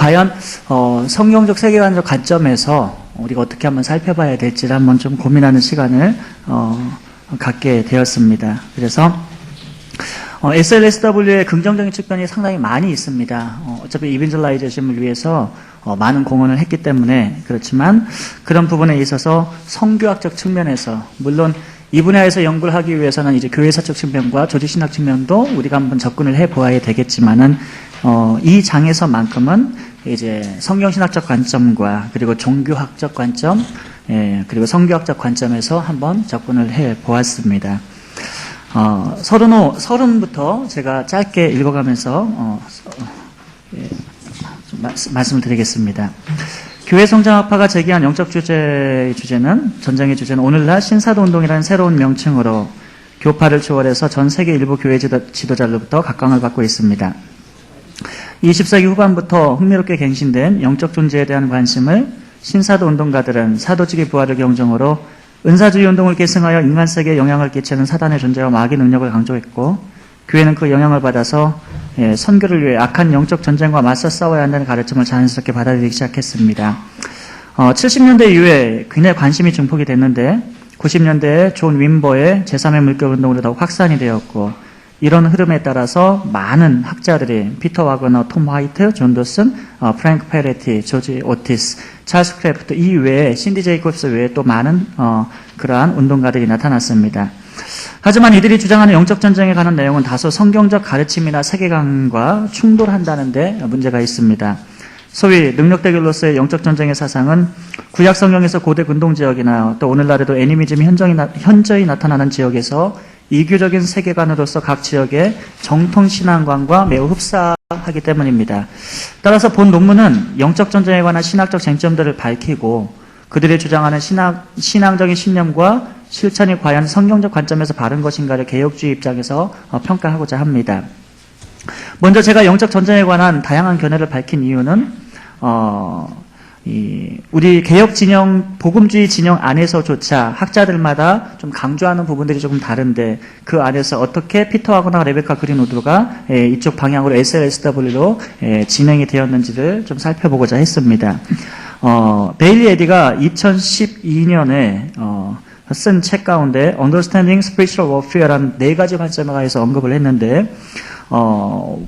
과연 성경적 세계관적 관점에서 우리가 어떻게 한번 살펴봐야 될지를 한번 좀 고민하는 시간을 갖게 되었습니다. 그래서 SLSW의 긍정적인 측면이 상당히 많이 있습니다. 어차피 이벤젤라이제이션을 위해서 많은 공헌을 했기 때문에 그렇지만 그런 부분에 있어서 성교학적 측면에서 물론 이 분야에서 연구를 하기 위해서는 이제 교회사적 측면과 조직신학 측면도 우리가 한번 접근을 해 보아야 되겠지만은 이 장에서만큼은 이제 성경신학적 관점과 그리고 종교학적 관점, 그리고 성교학적 관점에서 한번 접근을 해 보았습니다. 서론부터 제가 짧게 읽어가면서 말씀을 드리겠습니다. 교회 성장학파가 제기한 영적 주제는 전쟁의 주제는 오늘날 신사도운동이라는 새로운 명칭으로 교파를 초월해서 전 세계 일부 교회 지도자로부터 각광을 받고 있습니다. 20세기 후반부터 흥미롭게 갱신된 영적 존재에 대한 관심을 신사도 운동가들은 사도직의 부활을 경종으로 은사주의 운동을 계승하여 인간 세계에 영향을 끼치는 사단의 존재와 마귀의 능력을 강조했고, 교회는 그 영향을 받아서 선교를 위해 악한 영적 전쟁과 맞서 싸워야 한다는 가르침을 자연스럽게 받아들이기 시작했습니다. 70년대 이후에 굉장히 관심이 증폭이 됐는데 90년대에 존 윈버의 제3의 물결 운동으로 더욱 확산이 되었고, 이런 흐름에 따라서 많은 학자들이 피터 와그너, 톰 화이트, 존 도슨, 프랭크 페레티, 조지 오티스, 찰스 크래프트 이외에 신디 제이콥스 외에 또 많은 그러한 운동가들이 나타났습니다. 하지만 이들이 주장하는 영적 전쟁에 관한 내용은 다소 성경적 가르침이나 세계관과 충돌한다는 데 문제가 있습니다. 소위 능력 대결로서의 영적 전쟁의 사상은 구약 성경에서 고대 근동 지역이나 또 오늘날에도 애니미즘이 현저히 나타나는 지역에서 이교적인 세계관으로서 각 지역의 정통 신앙관과 매우 흡사하기 때문입니다. 따라서 본 논문은 영적 전쟁에 관한 신학적 쟁점들을 밝히고 그들이 주장하는 신앙적인 신념과 실천이 과연 성경적 관점에서 바른 것인가를 개혁주의 입장에서 평가하고자 합니다. 먼저 제가 영적 전쟁에 관한 다양한 견해를 밝힌 이유는 우리 개혁 진영, 복음주의 진영 안에서조차 학자들마다 좀 강조하는 부분들이 조금 다른데 그 안에서 어떻게 피터 와그너와 레베카 그린우드가 이쪽 방향으로 SLSW로 진행이 되었는지를 좀 살펴보고자 했습니다. 베일리 에디가 2012년에 쓴 책 가운데 Understanding Spiritual Warfare라는 4가지 관점에서 언급을 했는데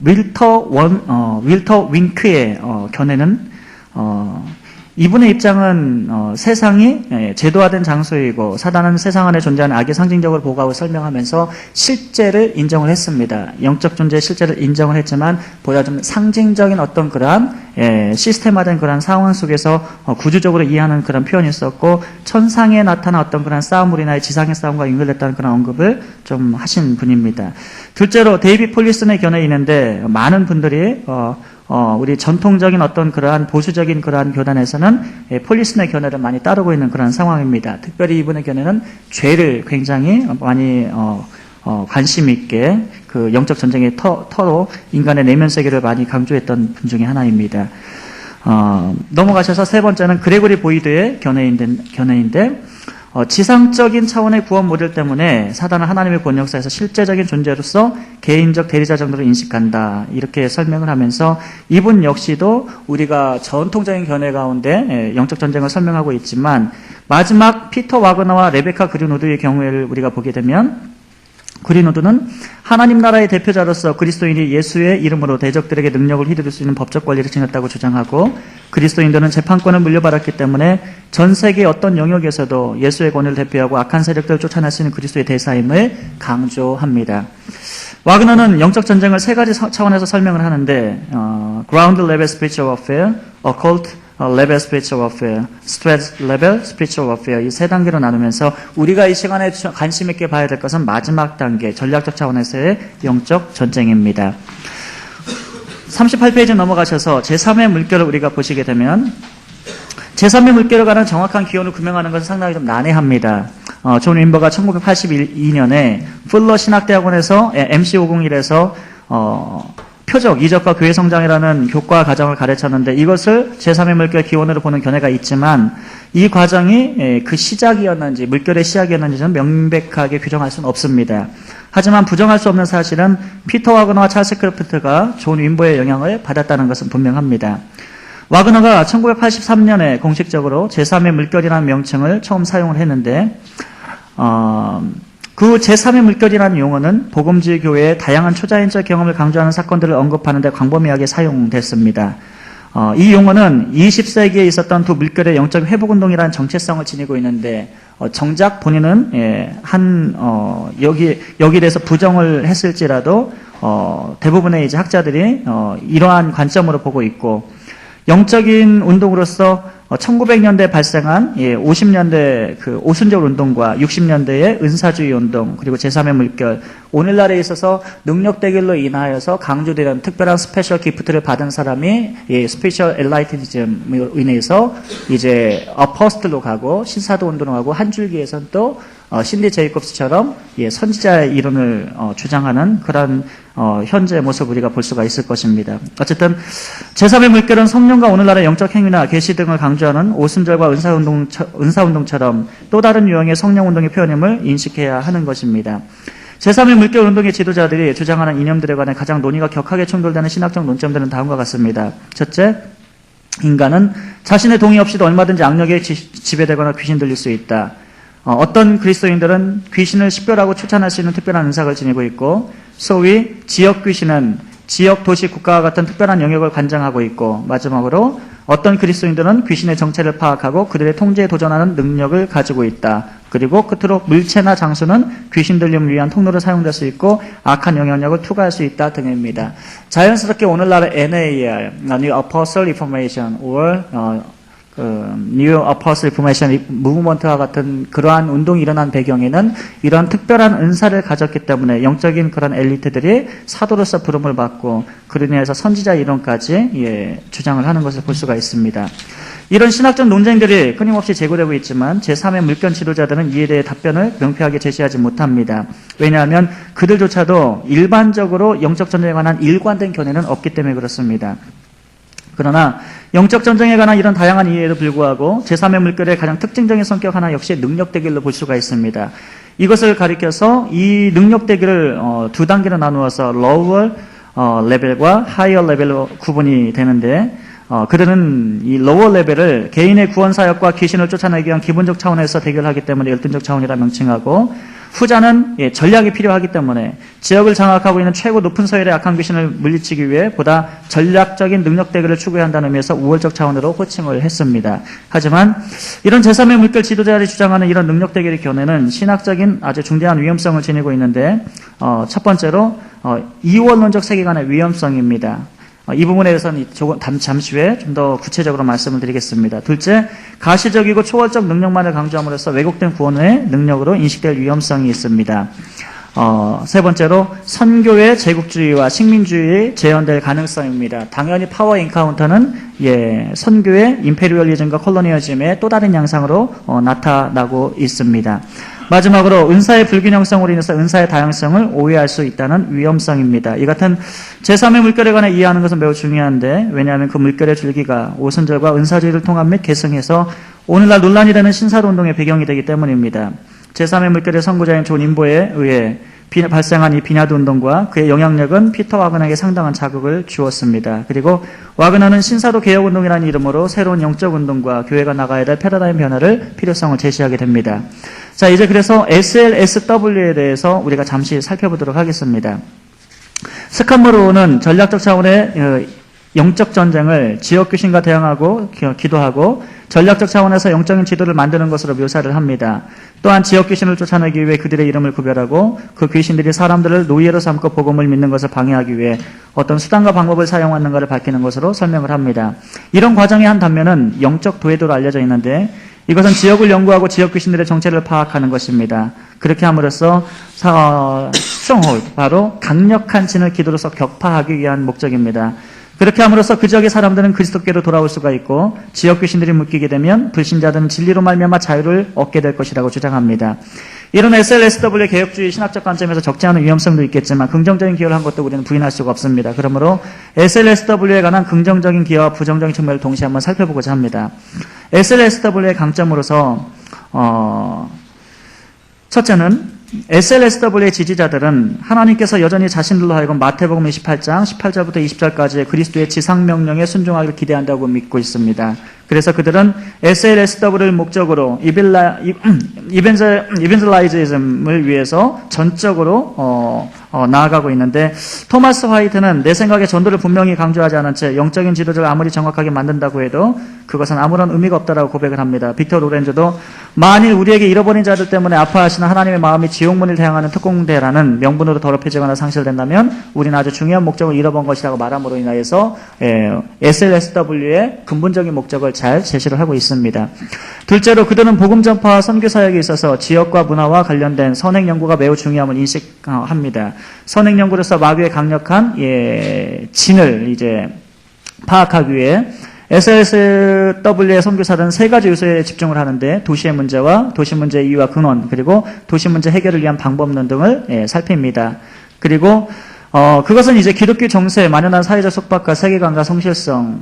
윌터 윙크의 견해는 이분의 입장은 세상이 제도화된 장소이고 사단은 세상 안에 존재하는 악의 상징적으로 보고하고 설명하면서 실제를 인정을 했습니다. 영적 존재의 실제를 인정을 했지만 보다 좀 상징적인 어떤 그러한 시스템화된 그런 상황 속에서 구조적으로 이해하는 그런 표현이 있었고, 천상에 나타난 어떤 그런 싸움으로 인하여 지상의 싸움과 연결됐다는 그런 언급을 좀 하신 분입니다. 둘째로 데이비 폴리슨의 견해가 있는데 많은 분들이 우리 전통적인 어떤 그러한 보수적인 그러한 교단에서는 폴리슨의 견해를 많이 따르고 있는 그런 상황입니다. 특별히 이분의 견해는 죄를 굉장히 많이 관심 있게 그 영적 전쟁의 터로 인간의 내면 세계를 많이 강조했던 분 중에 하나입니다. 넘어가셔서 세 번째는 그레고리 보이드의 견해인데 지상적인 차원의 구원 모델 때문에 사단은 하나님의 구원 역사에서 실제적인 존재로서 개인적 대리자 정도로 인식한다, 이렇게 설명을 하면서 이분 역시도 우리가 전통적인 견해 가운데 영적 전쟁을 설명하고 있지만 마지막 피터 와그너와 레베카 그린우드의 경우를 우리가 보게 되면 그린우드는 하나님 나라의 대표자로서 그리스도인이 예수의 이름으로 대적들에게 능력을 휘두를 수 있는 법적 권리를 지녔다고 주장하고, 그리스도인들은 재판권을 물려받았기 때문에 전 세계의 어떤 영역에서도 예수의 권위를 대표하고 악한 세력들을 쫓아낼 수 있는 그리스도의 대사임을 강조합니다. 와그너는 영적 전쟁을 3가지 차원에서 설명을 하는데 Ground Level Spiritual Warfare, Occult Level Spiritual Warfare, Stress Level Spiritual Warfare, 이 3단계로 나누면서 우리가 이 시간에 관심 있게 봐야 될 것은 마지막 단계, 전략적 차원에서의 영적 전쟁입니다. 38페이지 넘어가셔서 제3의 물결을 우리가 보시게 되면 제3의 물결에 관한 정확한 기원을 규명하는 것은 상당히 좀 난해합니다. 존 윈버가 1982년에 풀러 신학대학원에서 MC501에서 표적, 이적과 교회 성장이라는 교과 과정을 가르쳤는데 이것을 제3의 물결 기원으로 보는 견해가 있지만 이 과정이 그 시작이었는지 물결의 시작이었는지는 명백하게 규정할 수는 없습니다. 하지만 부정할 수 없는 사실은 피터 와그너와 찰스 크래프트가 존 윈버의 영향을 받았다는 것은 분명합니다. 와그너가 1983년에 공식적으로 제3의 물결이라는 명칭을 처음 사용을 했는데 그 제3의 물결이라는 용어는 복음주의 교회의 다양한 초자연적 경험을 강조하는 사건들을 언급하는 데 광범위하게 사용됐습니다. 이 용어는 20세기에 있었던 두 물결의 영적 회복운동이라는 정체성을 지니고 있는데 정작 본인은 여기에 대해서 부정을 했을지라도 대부분의 이제 학자들이 이러한 관점으로 보고 있고 영적인 운동으로서 1900년대에 발생한 50년대 그 오순절 운동과 60년대의 은사주의 운동 그리고 제3의 물결 오늘날에 있어서 능력 대결로 인하여서 강조되는 특별한 스페셜 기프트를 받은 사람이 스페셜 엘라이티즘으로 인해서 이제 어퍼스트로 가고 신사도 운동을 하고 한 줄기에서는 또 신디 제이콥스처럼 선지자의 이론을 주장하는 그런 현재의 모습을 우리가 볼 수가 있을 것입니다. 어쨌든 제3의 물결은 성령과 오늘날의 영적 행위나 계시 등을 강조하는 오순절과 은사운동처럼 또 다른 유형의 성령운동의 표현임을 인식해야 하는 것입니다. 제3의 물결 운동의 지도자들이 주장하는 이념들에 관해 가장 논의가 격하게 충돌되는 신학적 논점들은 다음과 같습니다. 첫째, 인간은 자신의 동의 없이도 얼마든지 악력에 지배되거나 귀신 들릴 수 있다. 어떤 그리스도인들은 귀신을 식별하고 추천할 수 있는 특별한 은사를 지니고 있고 소위 지역 귀신은 지역, 도시, 국가와 같은 특별한 영역을 관장하고 있고 마지막으로 어떤 그리스도인들은 귀신의 정체를 파악하고 그들의 통제에 도전하는 능력을 가지고 있다. 그리고 끝으로 물체나 장소는 귀신 들림을 위한 통로로 사용될 수 있고 악한 영향력을 투과할 수 있다 등입니다. 자연스럽게 오늘날의 NAR, New Apostle Reformation, or New Apostle Reformation 무브먼트와 같은 그러한 운동이 일어난 배경에는 이러한 특별한 은사를 가졌기 때문에 영적인 그런 엘리트들이 사도로서 부름을 받고 그로 인해서 선지자 이론까지 주장을 하는 것을 볼 수가 있습니다. 이런 신학적 논쟁들이 끊임없이 제기되고 있지만 제3의 물견 지도자들은 이에 대해 답변을 명쾌하게 제시하지 못합니다. 왜냐하면 그들조차도 일반적으로 영적 전쟁에 관한 일관된 견해는 없기 때문에 그렇습니다. 그러나 영적 전쟁에 관한 이런 다양한 이해에도 불구하고 제3의 물결의 가장 특징적인 성격 하나 역시 능력 대결로 볼 수가 있습니다. 이것을 가리켜서 이 능력 대결을 두 단계로 나누어서 lower 레벨과 higher 레벨로 구분이 되는데 그들은 이 lower 레벨을 개인의 구원 사역과 귀신을 쫓아내기 위한 기본적 차원에서 대결하기 때문에 열등적 차원이라 명칭하고 후자는 전략이 필요하기 때문에 지역을 장악하고 있는 최고 높은 서열의 악한 귀신을 물리치기 위해 보다 전략적인 능력 대결을 추구해야 한다는 의미에서 우월적 차원으로 호칭을 했습니다. 하지만 이런 제3의 물결 지도자들이 주장하는 이런 능력 대결의 견해는 신학적인 아주 중대한 위험성을 지니고 있는데 첫 번째로 이원론적 세계관의 위험성입니다. 이 부분에 대해서는 잠시 후에 좀 더 구체적으로 말씀을 드리겠습니다. 둘째, 가시적이고 초월적 능력만을 강조함으로써 왜곡된 구원의 능력으로 인식될 위험성이 있습니다. 세 번째로 선교의 제국주의와 식민주의에 재현될 가능성입니다. 당연히 파워 인카운터는 선교의 임페리얼리즘과 콜로니얼즘의 또 다른 양상으로 나타나고 있습니다. 마지막으로 은사의 불균형성으로 인해서 은사의 다양성을 오해할 수 있다는 위험성입니다. 이 같은 제3의 물결에 관해 이해하는 것은 매우 중요한데 왜냐하면 그 물결의 줄기가 오순절과 은사주의를 통합 및 계승해서 오늘날 논란이 되는 신사도 운동의 배경이 되기 때문입니다. 제3의 물결의 선구자인 존 인보에 의해 발생한 이 비나드 운동과 그의 영향력은 피터 와그너에게 상당한 자극을 주었습니다. 그리고 와그너는 신사도 개혁 운동이라는 이름으로 새로운 영적 운동과 교회가 나가야 될 패러다임 변화를 필요성을 제시하게 됩니다. 자, 이제 그래서 SLSW에 대해서 우리가 잠시 살펴보도록 하겠습니다. 스칸머로는 전략적 차원의 영적 전쟁을 지역 귀신과 대항하고 기도하고 전략적 차원에서 영적인 지도를 만드는 것으로 묘사를 합니다. 또한 지역 귀신을 쫓아내기 위해 그들의 이름을 구별하고 그 귀신들이 사람들을 노예로 삼고 복음을 믿는 것을 방해하기 위해 어떤 수단과 방법을 사용하는가를 밝히는 것으로 설명을 합니다. 이런 과정의 한 단면은 영적 도회도로 알려져 있는데 이것은 지역을 연구하고 지역 귀신들의 정체를 파악하는 것입니다. 그렇게 함으로써 스트롱홀드, 바로 강력한 진을 기도로서 격파하기 위한 목적입니다. 그렇게 함으로써 그 지역의 사람들은 그리스도께로 돌아올 수가 있고 지역 귀신들이 묶이게 되면 불신자들은 진리로 말미암아 자유를 얻게 될 것이라고 주장합니다. 이런 SLSW의 개혁주의 신학적 관점에서 적지 않은 위험성도 있겠지만 긍정적인 기여를 한 것도 우리는 부인할 수가 없습니다. 그러므로 SLSW에 관한 긍정적인 기여와 부정적인 측면을 동시에 한번 살펴보고자 합니다. SLSW의 강점으로서 첫째는 SLSW의 지지자들은 하나님께서 여전히 자신들로 하여금 마태복음 28장 18절부터 20절까지의 그리스도의 지상명령에 순종하기를 기대한다고 믿고 있습니다. 그래서 그들은 SLSW를 목적으로 이벤젤라이즘을 위해서 전적으로 나아가고 있는데, 토마스 화이트는 내 생각에 전도를 분명히 강조하지 않은 채 영적인 지도자를 아무리 정확하게 만든다고 해도 그것은 아무런 의미가 없다라고 고백을 합니다. 빅터 로렌조도 만일 우리에게 잃어버린 자들 때문에 아파하시는 하나님의 마음이 지옥문을 향하는 특공대라는 명분으로 더럽혀지거나 상실된다면 우리는 아주 중요한 목적을 잃어본 것이라고 말함으로 인하여서 SLSW의 근본적인 목적을 잘 제시를 하고 있습니다. 둘째로 그들은 복음 전파와 선교 사역에 있어서 지역과 문화와 관련된 선행 연구가 매우 중요함을 인식합니다. 선행 연구로서 마귀의 강력한 진을 이제 파악하기 위해 SLSW의 선교사들은 세 가지 요소에 집중을 하는데, 도시의 문제와 도시 문제의 이유와 근원, 그리고 도시 문제 해결을 위한 방법론 등을 살핍니다. 그리고 그것은 이제 기독교 정세에 만연한 사회적 속박과 세계관과 성실성,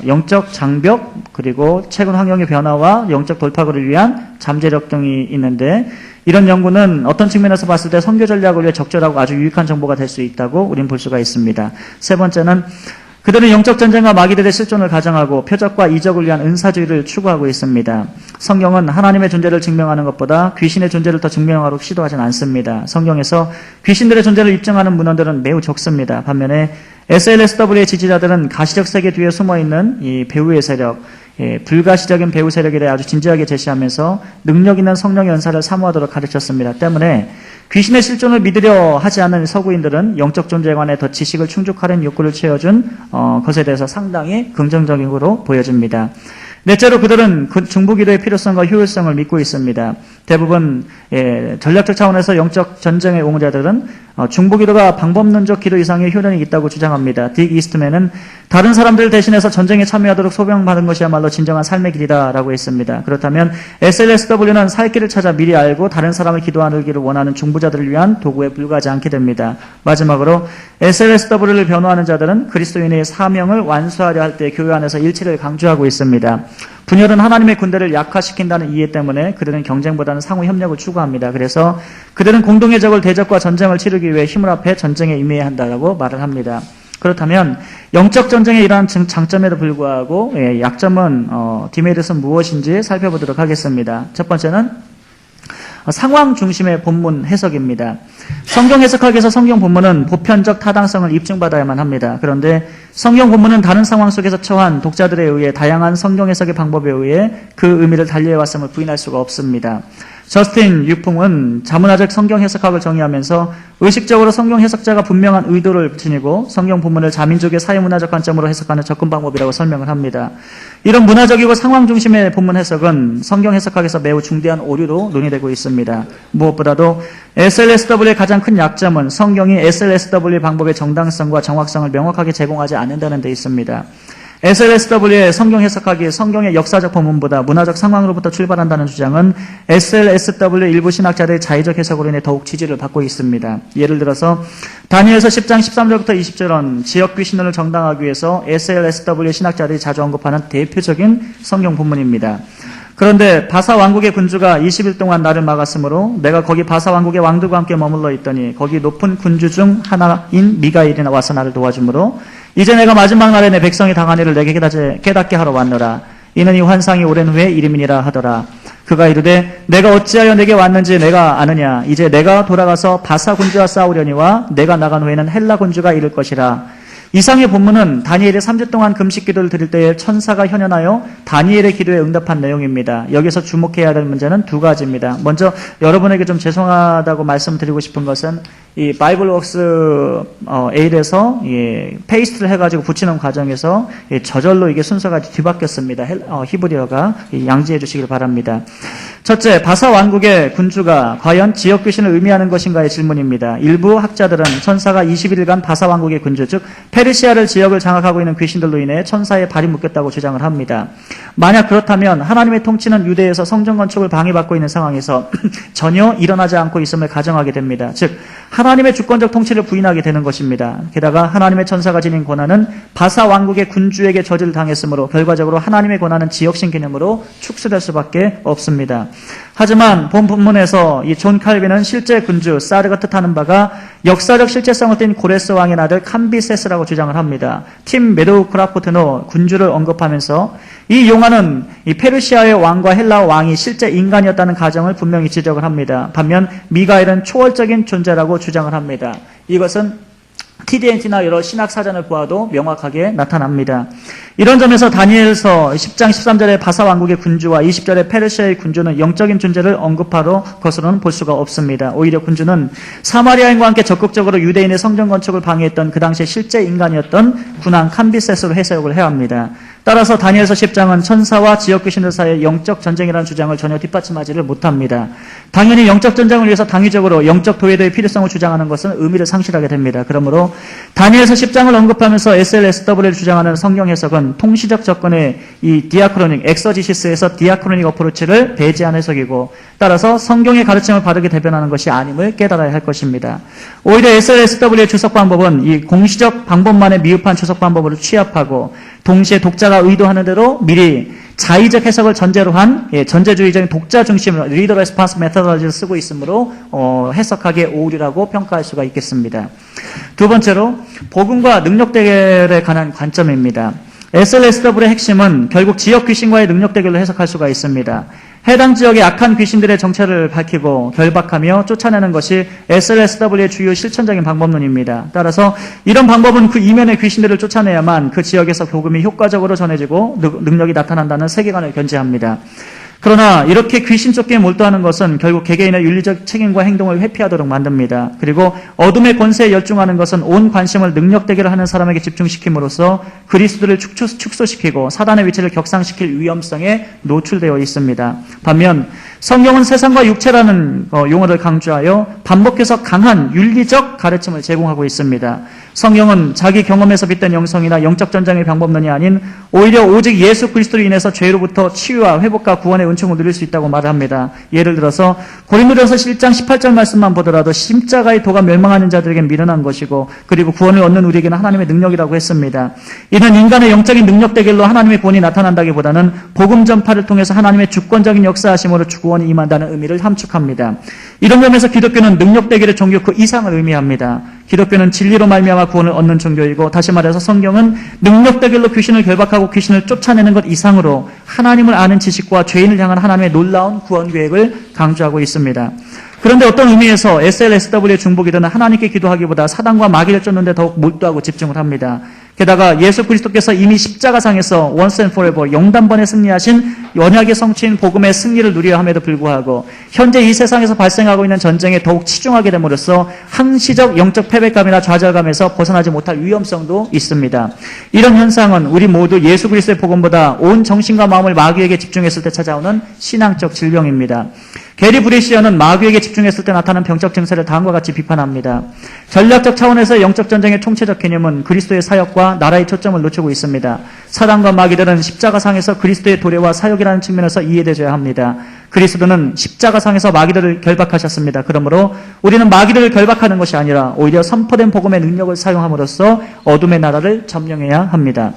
영적 장벽, 그리고 최근 환경의 변화와 영적 돌파구를 위한 잠재력 등이 있는데, 이런 연구는 어떤 측면에서 봤을 때 선교 전략을 위해 적절하고 아주 유익한 정보가 될 수 있다고 우린 볼 수가 있습니다. 세 번째는 그들은 영적 전쟁과 마귀들의 실존을 가정하고 표적과 이적을 위한 은사주의를 추구하고 있습니다. 성경은 하나님의 존재를 증명하는 것보다 귀신의 존재를 더 증명하도록 시도하진 않습니다. 성경에서 귀신들의 존재를 입증하는 문헌들은 매우 적습니다. 반면에 SLSW의 지지자들은 가시적 세계 뒤에 숨어있는 이 배후의 세력, 불가시적인 배후 세력에 대해 아주 진지하게 제시하면서 능력 있는 성령의 은사를 사모하도록 가르쳤습니다. 때문에 귀신의 실존을 믿으려 하지 않는 서구인들은 영적 존재에 관해 더 지식을 충족하려는 욕구를 채워준 것에 대해서 상당히 긍정적으로 보여집니다. 넷째로 그들은 중보기도의 필요성과 효율성을 믿고 있습니다. 대부분 전략적 차원에서 영적 전쟁의 옹호자들은 중보기도가 방법론적 기도 이상의 효능이 있다고 주장합니다. 딕 이스트맨은 다른 사람들 대신해서 전쟁에 참여하도록 소명받은 것이야말로 진정한 삶의 길이다라고 했습니다. 그렇다면 SLSW는 살 길을 찾아 미리 알고 다른 사람을 기도하기를 원하는 중보자들을 위한 도구에 불과하지 않게 됩니다. 마지막으로 SLSW를 변호하는 자들은 그리스도인의 사명을 완수하려 할 때 교회 안에서 일치를 강조하고 있습니다. 분열은 하나님의 군대를 약화시킨다는 이해 때문에 그들은 경쟁보다는 상호 협력을 추구합니다. 그래서 그들은 공동의 적을 대적과 전쟁을 치르기 위해 힘을 합해 전쟁에 임해야 한다라고 말을 합니다. 그렇다면 영적 전쟁에 이러한 장점에도 불구하고 약점은 디메리트는 무엇인지 살펴보도록 하겠습니다. 첫 번째는 상황 중심의 본문 해석입니다. 성경 해석학에서 성경 본문은 보편적 타당성을 입증받아야만 합니다. 그런데 성경 본문은 다른 상황 속에서 처한 독자들에 의해 다양한 성경 해석의 방법에 의해 그 의미를 달리해왔음을 부인할 수가 없습니다. 저스틴 유풍은 자문화적 성경 해석학을 정의하면서 의식적으로 성경 해석자가 분명한 의도를 지니고 성경 본문을 자민족의 사회문화적 관점으로 해석하는 접근 방법이라고 설명을 합니다. 이런 문화적이고 상황 중심의 본문 해석은 성경 해석학에서 매우 중대한 오류로 논의되고 있습니다. 무엇보다도 SLSW의 가장 큰 약점은 성경이 SLSW 방법의 정당성과 정확성을 명확하게 제공하지 않는다는 데 있습니다. SLSW의 성경 해석학이 성경의 역사적 본문보다 문화적 상황으로부터 출발한다는 주장은 SLSW 일부 신학자들의 자의적 해석으로 인해 더욱 지지를 받고 있습니다. 예를 들어서 다니엘서 10장 13절부터 20절은 지역 귀신론을 정당하기 위해서 SLSW 신학자들이 자주 언급하는 대표적인 성경 본문입니다. 그런데 바사 왕국의 군주가 20일 동안 나를 막았으므로 내가 거기 바사 왕국의 왕들과 함께 머물러 있더니 거기 높은 군주 중 하나인 미가엘이 와서 나를 도와주므로 이제 내가 마지막 날에 내 백성이 당한 일을 내게 깨닫게 하러 왔노라. 이는 이 환상이 오랜 후에 이름이니라 하더라. 그가 이르되 내가 어찌하여 내게 왔는지 내가 아느냐. 이제 내가 돌아가서 바사 군주와 싸우려니와 내가 나간 후에는 헬라 군주가 이를 것이라. 이상의 본문은 다니엘이 3주 동안 금식 기도를 드릴 때에 천사가 현현하여 다니엘의 기도에 응답한 내용입니다. 여기서 주목해야 될 문제는 두 가지입니다. 먼저 여러분에게 좀 죄송하다고 말씀드리고 싶은 것은 이 바이블웍스 8에서 페이스트를 해가지고 붙이는 과정에서 저절로 이게 순서가 뒤바뀌었습니다. 히브리어가 양지해 주시길 바랍니다. 첫째, 바사 왕국의 군주가 과연 지역 귀신을 의미하는 것인가의 질문입니다. 일부 학자들은 천사가 21일간 바사 왕국의 군주, 즉 페르시아를 지역을 장악하고 있는 귀신들로 인해 천사의 발이 묶였다고 주장을 합니다. 만약 그렇다면 하나님의 통치는 유대에서 성전 건축을 방해받고 있는 상황에서 전혀 일어나지 않고 있음을 가정하게 됩니다. 즉 하나님의 주권적 통치를 부인하게 되는 것입니다. 게다가 하나님의 천사가 지닌 권한은 바사 왕국의 군주에게 저지를 당했으므로 결과적으로 하나님의 권한은 지역신 개념으로 축소될 수밖에 없습니다. 하지만 본 본문에서 이 존 칼빈은 실제 군주 사르가 뜻하는 바가 역사적 실제성을 띤 고레스 왕의 아들 캄비세스라고 주장을 합니다. 팀 메도우 크라포트는 군주를 언급하면서 이 용어는 이 페르시아의 왕과 헬라 왕이 실제 인간이었다는 가정을 분명히 지적을 합니다. 반면 미가엘은 초월적인 존재라고 주장을 합니다. 이것은 TDNT나 여러 신학 사전을 보아도 명확하게 나타납니다. 이런 점에서 다니엘서 10장 13절의 바사 왕국의 군주와 20절의 페르시아의 군주는 영적인 존재를 언급하러 것으로는 볼 수가 없습니다. 오히려 군주는 사마리아인과 함께 적극적으로 유대인의 성전 건축을 방해했던 그 당시의 실제 인간이었던 군왕 캄비세스로 해석을 해야 합니다. 따라서 다니엘서 10장은 천사와 지역 귀신들 사이의 영적 전쟁이라는 주장을 전혀 뒷받침하지를 못합니다. 당연히 영적 전쟁을 위해서 당위적으로 영적 도회도의 필요성을 주장하는 것은 의미를 상실하게 됩니다. 그러므로 다니엘서 10장을 언급하면서 SLSW를 주장하는 성경 해석은 통시적 접근의 이 디아크로닉, 엑서지시스에서 디아크로닉 어프로치를 배제한 해석이고 따라서 성경의 가르침을 바르게 대변하는 것이 아님을 깨달아야 할 것입니다. 오히려 SLSW의 주석 방법은 이 공시적 방법만의 미흡한 주석 방법으로 취합하고 동시에 독자가 의도하는 대로 미리 자의적 해석을 전제로 한 전제주의적인 독자 중심으로 리더 레스폰스 메서더지를 쓰고 있으므로 해석하기에 오류라고 평가할 수가 있겠습니다. 두 번째로 복음과 능력 대결에 관한 관점입니다. SLSW의 핵심은 결국 지역 귀신과의 능력 대결로 해석할 수가 있습니다. 해당 지역의 악한 귀신들의 정체를 밝히고 결박하며 쫓아내는 것이 SLSW의 주요 실천적인 방법론입니다. 따라서 이런 방법은 그 이면의 귀신들을 쫓아내야만 그 지역에서 복음이 효과적으로 전해지고 능력이 나타난다는 세계관을 견지합니다. 그러나 이렇게 귀신 쫓기에 몰두하는 것은 결국 개개인의 윤리적 책임과 행동을 회피하도록 만듭니다. 그리고 어둠의 권세에 열중하는 것은 온 관심을 능력 대결을 하는 사람에게 집중시킴으로써 그리스도를 축소시키고 사단의 위치를 격상시킬 위험성에 노출되어 있습니다. 반면 성경은 세상과 육체라는 용어를 강조하여 반복해서 강한 윤리적 가르침을 제공하고 있습니다. 성경은 자기 경험에서 빗댄 영성이나 영적 전쟁의 방법론이 아닌 오히려 오직 예수 그리스도로 인해서 죄로부터 치유와 회복과 구원의 은총을 누릴 수 있다고 말합니다. 예를 들어서 고린도전서 1장 18절 말씀만 보더라도 십자가의 도가 멸망하는 자들에게 미련한 것이고 그리고 구원을 얻는 우리에게는 하나님의 능력이라고 했습니다. 이는 인간의 영적인 능력 대결로 하나님의 구원이 나타난다기보다는 복음 전파를 통해서 하나님의 주권적인 역사하심으로 구원이 임한다는 의미를 함축합니다. 이런 점에서 기독교는 능력 대결의 종교 그 이상을 의미합니다. 기독교는 진리로 말미암아 구원을 얻는 종교이고 다시 말해서 성경은 능력 대결로 귀신을 결박하고 귀신을 쫓아내는 것 이상으로 하나님을 아는 지식과 죄인을 향한 하나님의 놀라운 구원 계획을 강조하고 있습니다. 그런데 어떤 의미에서 SLSW의 중보기도는 하나님께 기도하기보다 사단과 마귀를 쫓는 데 더욱 몰두하고 집중을 합니다. 게다가 예수 그리스도께서 이미 십자가상에서 once and forever 영단번에 승리하신 언약의 성취인 복음의 승리를 누리려 함에도 불구하고 현재 이 세상에서 발생하고 있는 전쟁에 더욱 치중하게 됨으로써 항시적 영적 패배감이나 좌절감에서 벗어나지 못할 위험성도 있습니다. 이런 현상은 우리 모두 예수 그리스도의 복음보다 온 정신과 마음을 마귀에게 집중했을 때 찾아오는 신앙적 질병입니다. 게리 브리시어는 마귀에게 집중했을 때 나타나는 병적 증세를 다음과 같이 비판합니다. 전략적 차원에서 영적 전쟁의 총체적 개념은 그리스도의 사역과 나라의 초점을 놓치고 있습니다. 사단과 마귀들은 십자가상에서 그리스도의 도래와 사역이라는 측면에서 이해되어야 합니다. 그리스도는 십자가상에서 마귀들을 결박하셨습니다. 그러므로 우리는 마귀들을 결박하는 것이 아니라 오히려 선포된 복음의 능력을 사용함으로써 어둠의 나라를 점령해야 합니다.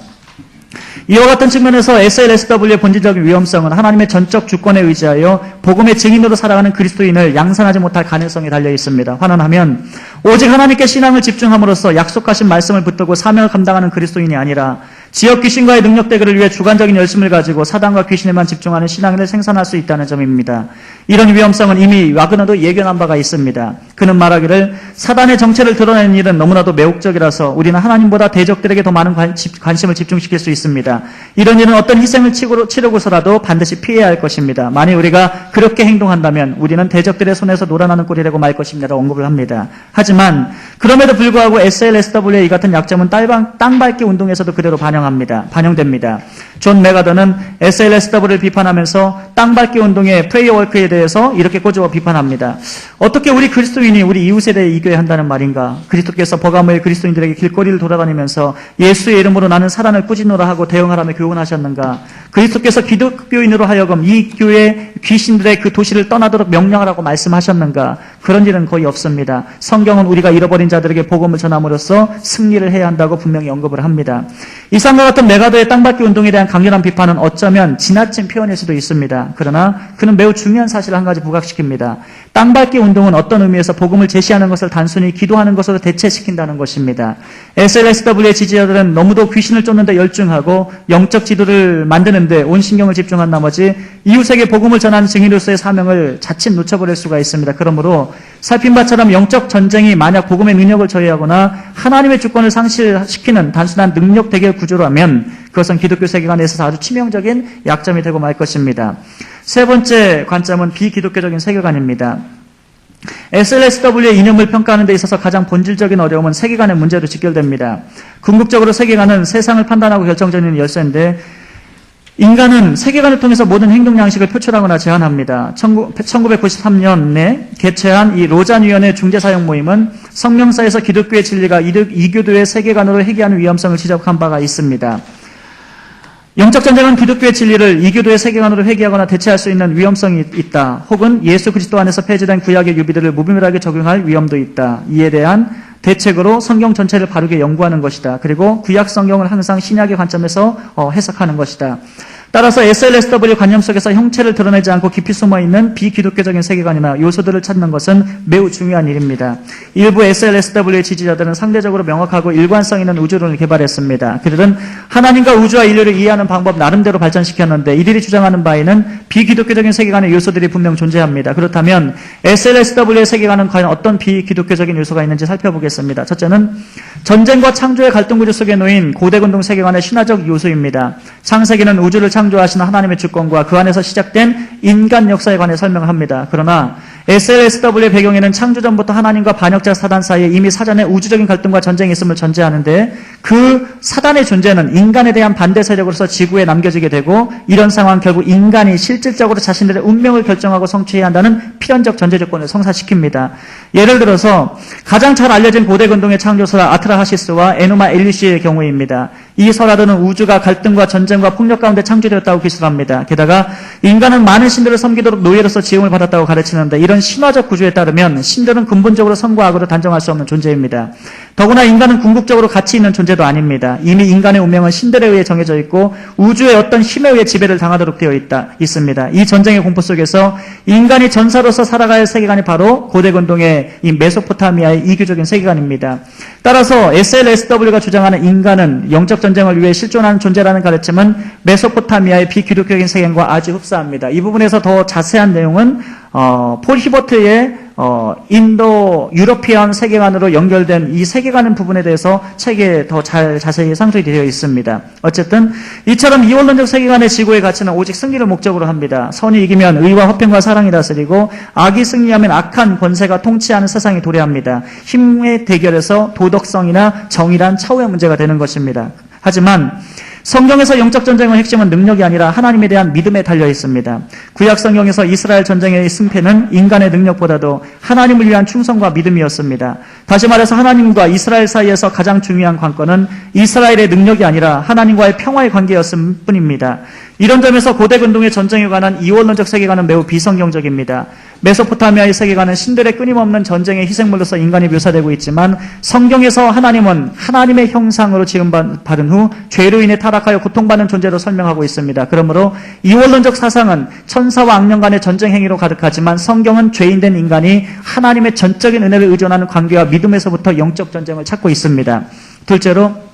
이와 같은 측면에서 SLSW의 본질적인 위험성은 하나님의 전적 주권에 의지하여 복음의 증인으로 살아가는 그리스도인을 양산하지 못할 가능성이 달려 있습니다. 환원하면 오직 하나님께 신앙을 집중함으로써 약속하신 말씀을 붙들고 사명을 감당하는 그리스도인이 아니라 지역 귀신과의 능력 대결을 위해 주관적인 열심을 가지고 사단과 귀신에만 집중하는 신앙을 생산할 수 있다는 점입니다. 이런 위험성은 이미 와그너도 예견한 바가 있습니다. 그는 말하기를 사단의 정체를 드러내는 일은 너무나도 매혹적이라서 우리는 하나님보다 대적들에게 더 많은 관심을 집중시킬 수 있습니다. 이런 일은 어떤 희생을 치르고서라도 반드시 피해야 할 것입니다. 만일 우리가 그렇게 행동한다면 우리는 대적들의 손에서 놀아나는 꼴이 되고 말 것입니다라고 언급을 합니다. 하지만 그럼에도 불구하고 SLSW의 이 같은 약점은 땅밟기 운동에서도 그대로 반영됩니다. 존 메가더는 SLSW를 비판하면서 땅밟기 운동의 프레이어워크에 대해서 이렇게 꼬집어 비판합니다. 어떻게 우리 그리스도인이 우리 이웃에 대해 이겨야 한다는 말인가? 그리스도께서 버가모의 그리스도인들에게 길거리를 돌아다니면서 예수의 이름으로 나는 사단을 꾸짖노라 하고 대응하라며 교훈하셨는가? 그리스도께서 기독교인으로 하여금 이 교회 귀신들의 그 도시를 떠나도록 명령하라고 말씀하셨는가? 그런 일은 거의 없습니다. 성경은 우리가 잃어버린 자들에게 복음을 전함으로써 승리를 해야 한다고 분명히 언급을 합니다. 이상과 같은 메가더의 땅밟기 운동에 대한 강렬한 비판은 어쩌면 지나친 표현일 수도 있습니다. 합니다. 그러나 그는 매우 중요한 사실을 한 가지 부각시킵니다. 땅밟기 운동은 어떤 의미에서 복음을 제시하는 것을 단순히 기도하는 것으로 대체시킨다는 것입니다. SLSW의 지지자들은 너무도 귀신을 쫓는 데 열중하고 영적 지도를 만드는 데 온 신경을 집중한 나머지 이웃에게 복음을 전하는 증인으로서의 사명을 자칫 놓쳐버릴 수가 있습니다. 그러므로 살핀 바처럼 영적 전쟁이 만약 복음의 능력을 저해하거나 하나님의 주권을 상실시키는 단순한 능력 대결 구조라면 그것은 기독교 세계관에 있어서 아주 치명적인 약점이 되고 말 것입니다. 세 번째 관점은 비기독교적인 세계관입니다. SLSW의 이념을 평가하는 데 있어서 가장 본질적인 어려움은 세계관의 문제로 직결됩니다. 궁극적으로 세계관은 세상을 판단하고 결정짓는 열쇠인데 인간은 세계관을 통해서 모든 행동 양식을 표출하거나 제한합니다. 1993년에 개최한 이 로잔위원회 중재사역 모임은 성명사에서 기독교의 진리가 이교도의 세계관으로 회귀하는 위험성을 지적한 바가 있습니다. 영적 전쟁은 기독교의 진리를 이교도의 세계관으로 회귀하거나 대체할 수 있는 위험성이 있다. 혹은 예수 그리스도 안에서 폐지된 구약의 유비들을 무분별하게 적용할 위험도 있다. 이에 대한 대책으로 성경 전체를 바르게 연구하는 것이다. 그리고 구약 성경을 항상 신약의 관점에서 해석하는 것이다. 따라서 SLSW 관념 속에서 형체를 드러내지 않고 깊이 숨어있는 비기독교적인 세계관이나 요소들을 찾는 것은 매우 중요한 일입니다. 일부 SLSW의 지지자들은 상대적으로 명확하고 일관성 있는 우주론을 개발했습니다. 그들은 하나님과 우주와 인류를 이해하는 방법 나름대로 발전시켰는데 이들이 주장하는 바에는 비기독교적인 세계관의 요소들이 분명 존재합니다. 그렇다면 SLSW의 세계관은 과연 어떤 비기독교적인 요소가 있는지 살펴보겠습니다. 첫째는 전쟁과 창조의 갈등 구조 속에 놓인 고대근동 세계관의 신화적 요소입니다. 창세기는 우주를 창조하신 하나님의 주권과 그 안에서 시작된 인간 역사에 관해 설명을 합니다. 그러나 SLSW의 배경에는 창조 전부터 하나님과 반역자 사단 사이에 이미 사전에 우주적인 갈등과 전쟁이 있음을 전제하는데 그 사단의 존재는 인간에 대한 반대 세력으로서 지구에 남겨지게 되고 이런 상황은 결국 인간이 실질적으로 자신들의 운명을 결정하고 성취해야 한다는 필연적 전제 조건을 성사시킵니다. 예를 들어서 가장 잘 알려진 고대 근동의 창조설화 아트라하시스와 에누마 엘리시의 경우입니다. 이 설화들은 우주가 갈등과 전쟁과 폭력 가운데 창조되었다고 기술합니다. 게다가 인간은 많은 신들을 섬기도록 노예로서 지음을 받았다고 가르치는데 이런 신화적 구조에 따르면 신들은 근본적으로 선과 악으로 단정할 수 없는 존재입니다. 더구나 인간은 궁극적으로 가치 있는 존재도 아닙니다. 이미 인간의 운명은 신들에 의해 정해져 있고 우주의 어떤 힘에 의해 지배를 당하도록 되어 있습니다. 이 전쟁의 공포 속에서 인간이 전사로서 살아갈 세계관이 바로 고대 근동의 이 메소포타미아의 이교적인 세계관입니다. 따라서 SLSW가 주장하는 인간은 영적 전쟁을 위해 실존하는 존재라는 가르침은 메소포타미아의 비기독교적인 세계관과 아주 흡사합니다. 이 부분에서 더 자세한 내용은 폴 히버트의 인도 유러피안 세계관으로 연결된 이 세계관 부분에 대해서 책에 더 자세히 상소히 되어 있습니다. 어쨌든 이처럼 이원론적 세계관의 지구의 가치는 오직 승리를 목적으로 합니다. 선이 이기면 의와 화평과 사랑이 다스리고 악이 승리하면 악한 권세가 통치하는 세상이 도래합니다. 힘의 대결에서 도덕성이나 정의란 차후의 문제가 되는 것입니다. 하지만 성경에서 영적 전쟁의 핵심은 능력이 아니라 하나님에 대한 믿음에 달려 있습니다. 구약 성경에서 이스라엘 전쟁의 승패는 인간의 능력보다도 하나님을 위한 충성과 믿음이었습니다. 다시 말해서 하나님과 이스라엘 사이에서 가장 중요한 관건은 이스라엘의 능력이 아니라 하나님과의 평화의 관계였을 뿐입니다. 이런 점에서 고대 근동의 전쟁에 관한 이원론적 세계관은 매우 비성경적입니다. 메소포타미아의 세계관은 신들의 끊임없는 전쟁의 희생물로서 인간이 묘사되고 있지만 성경에서 하나님은 하나님의 형상으로 지음받은 후 죄로 인해 타락하여 고통받는 존재로 설명하고 있습니다. 그러므로 이원론적 사상은 천사와 악령 간의 전쟁 행위로 가득하지만 성경은 죄인된 인간이 하나님의 전적인 은혜를 의존하는 관계와 믿음에서부터 영적 전쟁을 찾고 있습니다. 둘째로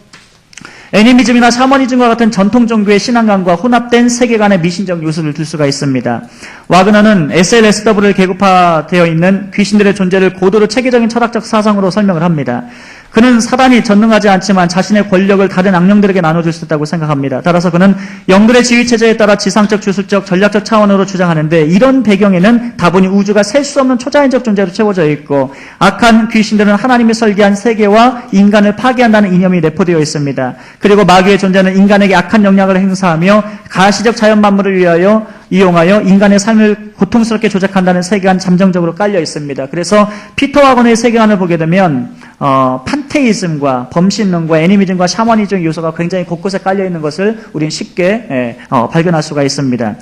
애니미즘이나 샤머니즘과 같은 전통 종교의 신앙관과 혼합된 세계관의 미신적 요소를 둘 수가 있습니다. 와그너는 SLSW를 계급화되어 있는 귀신들의 존재를 고도로 체계적인 철학적 사상으로 설명을 합니다. 그는 사단이 전능하지 않지만 자신의 권력을 다른 악령들에게 나눠줄 수 있다고 생각합니다. 따라서 그는 영들의 지휘체제에 따라 지상적, 주술적, 전략적 차원으로 주장하는데 이런 배경에는 다분히 우주가 셀 수 없는 초자연적 존재로 채워져 있고 악한 귀신들은 하나님이 설계한 세계와 인간을 파괴한다는 이념이 내포되어 있습니다. 그리고 마귀의 존재는 인간에게 악한 영향을 행사하며 가시적 자연 만물을 이용하여 인간의 삶을 고통스럽게 조작한다는 세계관 잠정적으로 깔려 있습니다. 그래서 피터 와거너의 세계관을 보게 되면 판테이즘과 범신론과 애니미즘과 샤머니즘 요소가 굉장히 곳곳에 깔려 있는 것을 우리는 쉽게 발견할 수가 있습니다.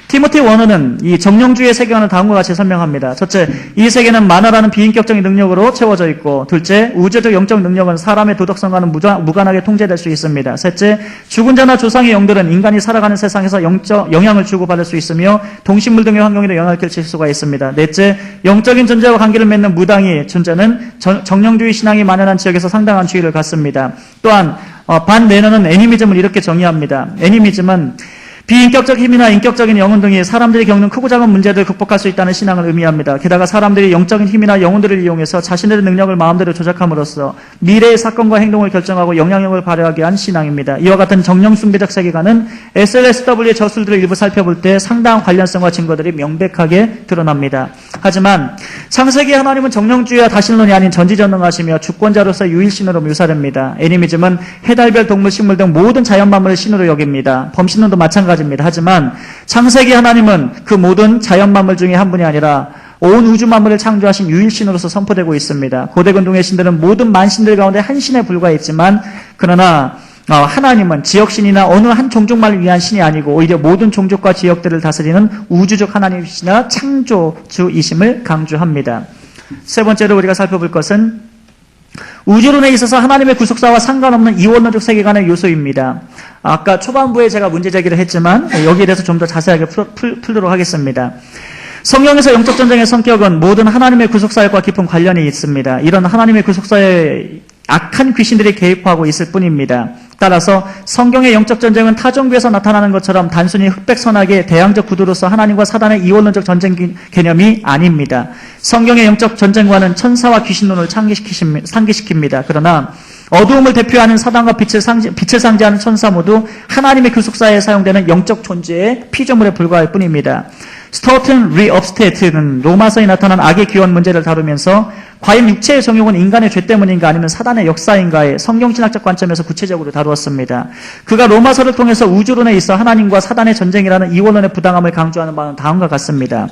티모티 워너는 이 정령주의 세계관을 다음과 같이 설명합니다. 첫째, 이 세계는 만화라는 비인격적인 능력으로 채워져 있고, 둘째, 우주적 영적 능력은 사람의 도덕성과는 무관하게 통제될 수 있습니다. 셋째, 죽은 자나 조상의 영들은 인간이 살아가는 세상에서 영적 영향을 주고받을 수 있으며 동식물 등의 환경에도 영향을 끼칠 수가 있습니다. 넷째, 영적인 존재와 관계를 맺는 무당의 존재는 정령주의 신앙이 만연한 지역에서 상당한 주의를 갖습니다. 또한 반내너는 애니미즘을 이렇게 정의합니다. 애니미즘은 비인격적 힘이나 인격적인 영혼 등이 사람들이 겪는 크고 작은 문제들을 극복할 수 있다는 신앙을 의미합니다. 게다가 사람들이 영적인 힘이나 영혼들을 이용해서 자신들의 능력을 마음대로 조작함으로써 미래의 사건과 행동을 결정하고 영향력을 발휘하게 한 신앙입니다. 이와 같은 정령숭배적 세계관은 SLSW의 저술들을 일부 살펴볼 때 상당한 관련성과 증거들이 명백하게 드러납니다. 하지만 창세기 하나님은 정령주의와 다신론이 아닌 전지전능하시며 주권자로서 유일신으로 묘사됩니다. 애니미즘은 해달별, 동물, 식물 등 모든 자연 만물을 신으로 여깁니다. 범신론도 마찬가지입니다. 하지만 창세기 하나님은 그 모든 자연 만물 중에 한 분이 아니라 온 우주 만물을 창조하신 유일신으로서 선포되고 있습니다. 고대 근동의 신들은 모든 만신들 가운데 한 신에 불과했지만 그러나 하나님은 지역신이나 어느 한 종족만을 위한 신이 아니고 오히려 모든 종족과 지역들을 다스리는 우주적 하나님이시나 창조주이심을 강조합니다. 세 번째로 우리가 살펴볼 것은 우주론에 있어서 하나님의 구속사와 상관없는 이원론적 세계관의 요소입니다. 아까 초반부에 제가 문제 제기를 했지만 여기에 대해서 좀 더 자세하게 풀도록 하겠습니다. 성경에서 영적 전쟁의 성격은 모든 하나님의 구속사역과 깊은 관련이 있습니다. 이런 하나님의 구속사에 악한 귀신들이 개입하고 있을 뿐입니다. 따라서 성경의 영적 전쟁은 타종교에서 나타나는 것처럼 단순히 흑백선악의 대항적 구도로서 하나님과 사단의 이원론적 전쟁 개념이 아닙니다. 성경의 영적 전쟁과는 천사와 귀신론을 상기시킵니다. 그러나 어두움을 대표하는 사단과 빛을 상징하는 천사 모두 하나님의 교속사에 사용되는 영적 존재의 피조물에 불과할 뿐입니다. 스토튼 리업스테이트는 로마서에 나타난 악의 기원 문제를 다루면서 과연 육체의 정욕은 인간의 죄 때문인가 아니면 사단의 역사인가에 성경신학적 관점에서 구체적으로 다루었습니다. 그가 로마서를 통해서 우주론에 있어 하나님과 사단의 전쟁이라는 이원론의 부당함을 강조하는 바는 다음과 같습니다.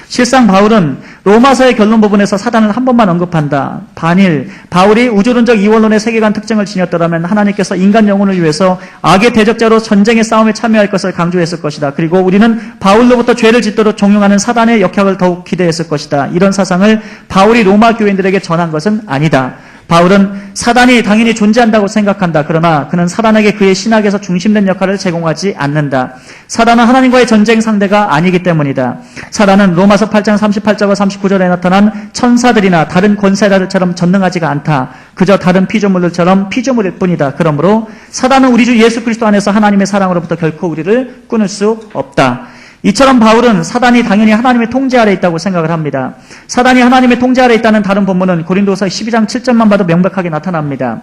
실상 바울은 로마서의 결론 부분에서 사단을 한 번만 언급한다. 반일, 바울이 우주론적 이원론의 세계관 특징을 지녔더라면 하나님께서 인간 영혼을 위해서 악의 대적자로 전쟁의 싸움에 참여할 것을 강조했을 것이다. 그리고 우리는 바울로부터 죄를 짓도록 종용하는 사단의 역학을 더욱 기대했을 것이다. 이런 사상을 바울이 로마 교인들에게 전한 것은 아니다. 바울은 사단이 당연히 존재한다고 생각한다. 그러나 그는 사단에게 그의 신학에서 중심된 역할을 제공하지 않는다. 사단은 하나님과의 전쟁 상대가 아니기 때문이다. 사단은 로마서 8장 38절과 39절에 나타난 천사들이나 다른 권세자들처럼 전능하지가 않다. 그저 다른 피조물들처럼 피조물일 뿐이다. 그러므로 사단은 우리 주 예수 그리스도 안에서 하나님의 사랑으로부터 결코 우리를 끊을 수 없다. 이처럼 바울은 사단이 당연히 하나님의 통제 아래 있다고 생각을 합니다. 사단이 하나님의 통제 아래 있다는 다른 본문은 고린도서 12장 7절만 봐도 명백하게 나타납니다.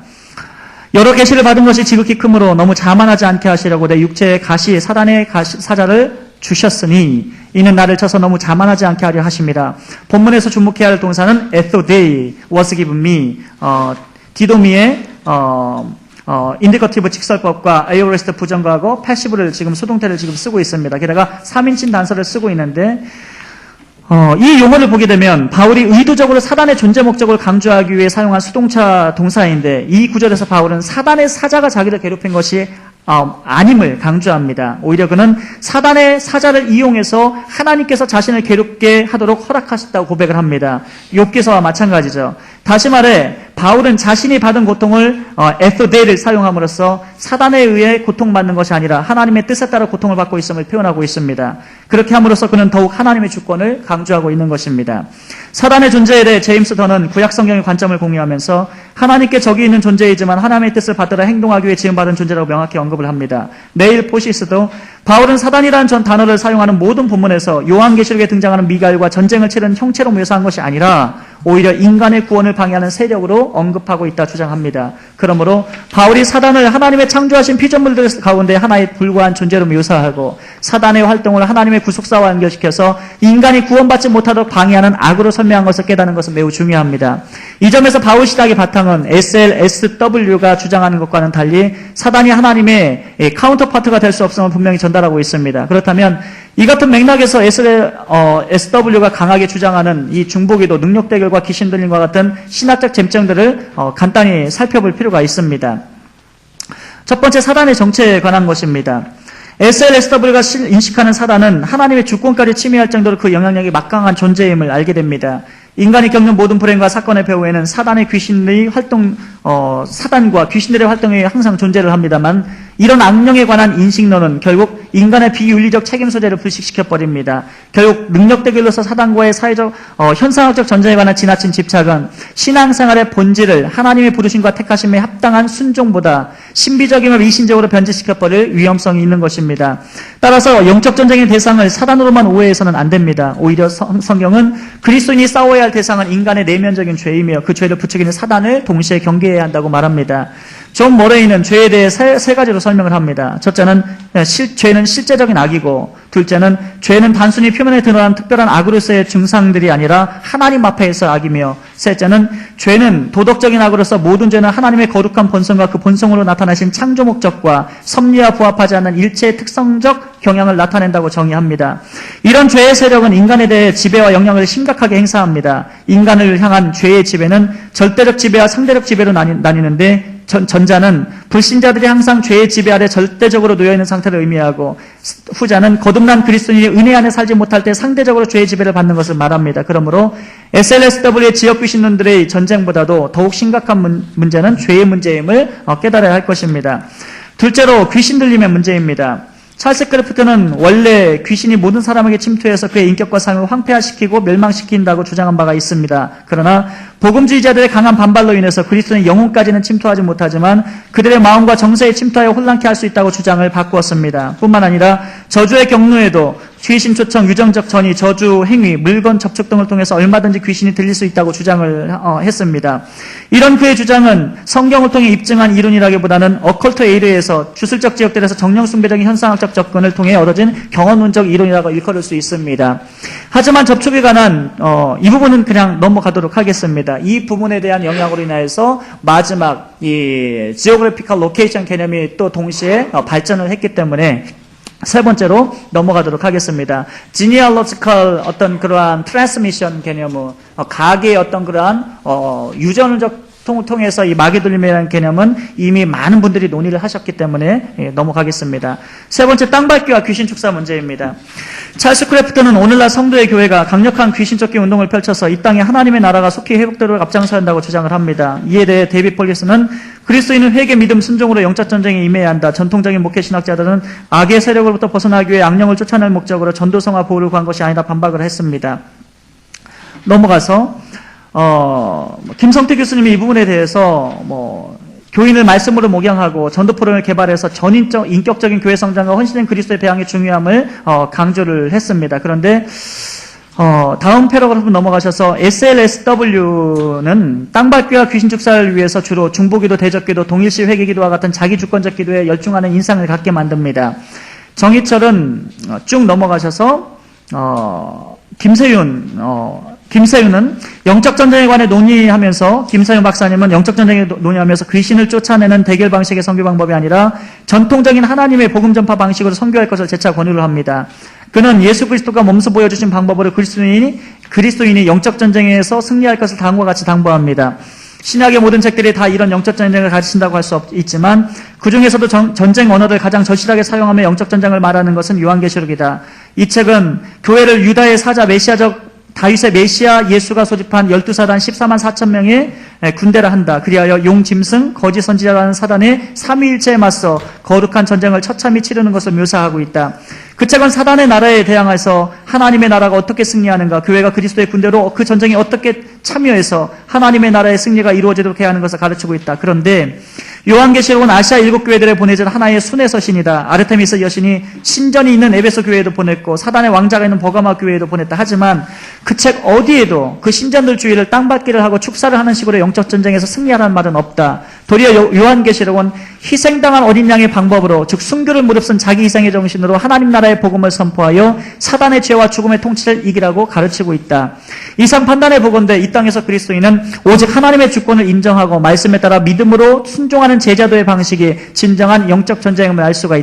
여러 계시를 받은 것이 지극히 크므로 너무 자만하지 않게 하시려고 내 육체의 가시 사단의 사자를 주셨으니 이는 나를 쳐서 너무 자만하지 않게 하려 하십니다. 본문에서 주목해야 할 동사는 에토데이 was given me 디도미의 인디커티브 직설법과 에이오레스트 부정과하고 패시브를 지금 수동태를 지금 쓰고 있습니다. 게다가 3인칭 단서를 쓰고 있는데 이 용어를 보게 되면 바울이 의도적으로 사단의 존재 목적을 강조하기 위해 사용한 수동차 동사인데 이 구절에서 바울은 사단의 사자가 자기를 괴롭힌 것이 아님을 강조합니다. 오히려 그는 사단의 사자를 이용해서 하나님께서 자신을 괴롭게 하도록 허락하셨다고 고백을 합니다. 욥기서와 마찬가지죠. 다시 말해 바울은 자신이 받은 고통을 에토데이를 사용함으로써 사단에 의해 고통받는 것이 아니라 하나님의 뜻에 따라 고통을 받고 있음을 표현하고 있습니다. 그렇게 함으로써 그는 더욱 하나님의 주권을 강조하고 있는 것입니다. 사단의 존재에 대해 제임스 던은 구약성경의 관점을 공유하면서 하나님께 적이 있는 존재이지만 하나님의 뜻을 받들어 행동하기 위해 지음받은 존재라고 명확히 언급을 합니다. 네일 포시스도 바울은 사단이라는 전 단어를 사용하는 모든 본문에서 요한계시록에 등장하는 미가엘과 전쟁을 치르는 형체로 묘사한 것이 아니라 오히려 인간의 구원을 방해하는 세력으로 언급하고 있다 주장합니다. 그러므로 바울이 사단을 하나님의 창조하신 피조물들 가운데 하나의 불과한 존재로 묘사하고 사단의 활동을 하나님의 구속사와 연결시켜서 인간이 구원받지 못하도록 방해하는 악으로 설명한 것을 깨닫는 것은 매우 중요합니다. 이 점에서 바울 신학의 바탕은 SLSW가 주장하는 것과는 달리 사단이 하나님의 카운터파트가 될 수 없음을 분명히 전달하고 있습니다. 그렇다면 이 같은 맥락에서 SW가 강하게 주장하는 이 중보기도, 능력 대결과 귀신 들림과 같은 신학적 쟁점들을 간단히 살펴볼 필요가 있습니다. 첫 번째, 사단의 정체에 관한 것입니다. SLSW가 인식하는 사단은 하나님의 주권까지 침해할 정도로 그 영향력이 막강한 존재임을 알게 됩니다. 인간이 겪는 모든 불행과 사건의 배후에는 사단과 귀신들의 활동이 항상 존재를 합니다만, 이런 악령에 관한 인식론은 결국 인간의 비윤리적 책임 소재를 불식시켜버립니다. 결국 능력 대결로서 사단과의 사회적, 현상학적 전쟁에 관한 지나친 집착은 신앙생활의 본질을 하나님의 부르심과 택하심에 합당한 순종보다 신비적임을 이신적으로 변질시켜버릴 위험성이 있는 것입니다. 따라서 영적 전쟁의 대상을 사단으로만 오해해서는 안 됩니다. 오히려 성경은 그리스도인이 싸워야 할 대상은 인간의 내면적인 죄이며 그 죄를 부추기는 사단을 동시에 경계해야 한다고 말합니다. 존 머레이는 죄에 대해 세 가지로 설명을 합니다. 첫째는 죄는 실제적인 악이고, 둘째는 죄는 단순히 표면에 드러난 특별한 악으로서의 증상들이 아니라 하나님 앞에서 악이며, 셋째는 죄는 도덕적인 악으로서 모든 죄는 하나님의 거룩한 본성과 그 본성으로 나타나신 창조 목적과 섭리와 부합하지 않는 일체의 특성적 경향을 나타낸다고 정의합니다. 이런 죄의 세력은 인간에 대해 지배와 영향을 심각하게 행사합니다. 인간을 향한 죄의 지배는 절대적 지배와 상대적 지배로 나뉘는데, 전자는 불신자들이 항상 죄의 지배 아래 절대적으로 놓여있는 상태를 의미하고, 후자는 거듭난 그리스도인이 은혜 안에 살지 못할 때 상대적으로 죄의 지배를 받는 것을 말합니다. 그러므로 SLSW의 지역 귀신론들의 전쟁보다도 더욱 심각한 문제는 죄의 문제임을 깨달아야 할 것입니다. 둘째로 귀신 들림의 문제입니다. 찰스 크래프트는 원래 귀신이 모든 사람에게 침투해서 그의 인격과 삶을 황폐화시키고 멸망시킨다고 주장한 바가 있습니다. 그러나 복음주의자들의 강한 반발로 인해서 그리스도는 영혼까지는 침투하지 못하지만 그들의 마음과 정서에 침투하여 혼란케 할 수 있다고 주장을 바꾸었습니다. 뿐만 아니라 저주의 경로에도 귀신 초청, 유정적 전이, 저주, 행위, 물건 접촉 등을 통해서 얼마든지 귀신이 들릴 수 있다고 주장을 했습니다. 이런 그의 주장은 성경을 통해 입증한 이론이라기보다는 어컬트 에이르에서 주술적 지역들에서 정령 숭배적인 현상학적 접근을 통해 얻어진 경험론적 이론이라고 일컬을 수 있습니다. 하지만 접촉에 관한 이 부분은 그냥 넘어가도록 하겠습니다. 이 부분에 대한 영향으로 인하여서 마지막 이 지오그래피컬 로케이션 개념이 또 동시에 발전을 했기 때문에 세 번째로 넘어가도록 하겠습니다. 지니얼로지컬 어떤 그러한 트랜스미션 개념은 가계의 어떤 그러한 유전적 통해서 이 마귀 들림이라는 개념은 이미 많은 분들이 논의를 하셨기 때문에 넘어가겠습니다. 세 번째, 땅밟기와 귀신 축사 문제입니다. 찰스 크래프트는 오늘날 성도의 교회가 강력한 귀신 쫓기 운동을 펼쳐서 이 땅에 하나님의 나라가 속히 회복되도록 앞장서야 한다고 주장을 합니다. 이에 대해 데이빗 폴리스는 그리스도인은 회개, 믿음, 순종으로 영적 전쟁에 임해야 한다. 전통적인 목회 신학자들은 악의 세력으로부터 벗어나기 위해 악령을 쫓아낼 목적으로 전도성화 보호를 구한 것이 아니다 반박을 했습니다. 넘어가서 김성태 교수님이 이 부분에 대해서 교인을 말씀으로 목양하고 전도 프로그램을 개발해서 인격적인 교회 성장과 헌신된 그리스도의 배양의 중요함을 강조를 했습니다. 그런데 다음 패러그래프 넘어가셔서 SLSW는 땅밟기와 귀신 축사를 위해서 주로 중보기도, 대적기도, 동일시 회개기도와 같은 자기 주권적 기도에 열중하는 인상을 갖게 만듭니다. 정희철은 쭉 넘어가셔서 김세윤은 영적 전쟁에 관해 논의하면서, 김세윤 박사님은 영적 전쟁에 논의하면서 귀신을 쫓아내는 대결 방식의 선교 방법이 아니라 전통적인 하나님의 복음 전파 방식으로 선교할 것을 재차 권유를 합니다. 그는 예수 그리스도가 몸소 보여주신 방법으로 그리스도인이 영적 전쟁에서 승리할 것을 다음과 같이 당부합니다. 신약의 모든 책들이 다 이런 영적 전쟁을 가르친다고 할 수 있지만 그 중에서도 전쟁 언어를 가장 절실하게 사용하며 영적 전쟁을 말하는 것은 요한계시록이다. 이 책은 교회를 유다의 사자 메시아적 다윗의 메시아 예수가 소집한 12사단 14만 4천 명의 군대라 한다. 그리하여 용짐승, 거짓 선지자라는 사단의 삼위일체에 맞서 거룩한 전쟁을 처참히 치르는 것을 묘사하고 있다. 그 책은 사단의 나라에 대항해서 하나님의 나라가 어떻게 승리하는가, 교회가 그리스도의 군대로 그 전쟁에 어떻게 참여해서 하나님의 나라의 승리가 이루어지도록 해야 하는 것을 가르치고 있다. 그런데 요한계시록은 아시아 7교회들에 보내진 하나의 순회 서신이다. 아르테미스 여신이 신전이 있는 에베소 교회에도 보냈고 사단의 왕자가 있는 버가마 교회에도 보냈다. 하지만 그 책 어디에도 그 신전들 주위를 땅밟기를 하고 축사를 하는 식으로 영적 전쟁에서 승리하라는 말은 없다. 도리어 요한계시록은 희생당한 어린 양의 방법으로, 즉 순교를 무릅쓴 자기 희생의 정신으로 하나님 나라의 복음을 선포하여 사단의 죄와 죽음의 통치를 이기라고 가르치고 있다. 이상 판단해 보건대 이 땅에서 그리스도인은 오직 하나님의 주권을 인정하고 말씀에 따라 믿음으로 순종하는 제자도의 방식이 진정한 영적 전쟁임을 알 수가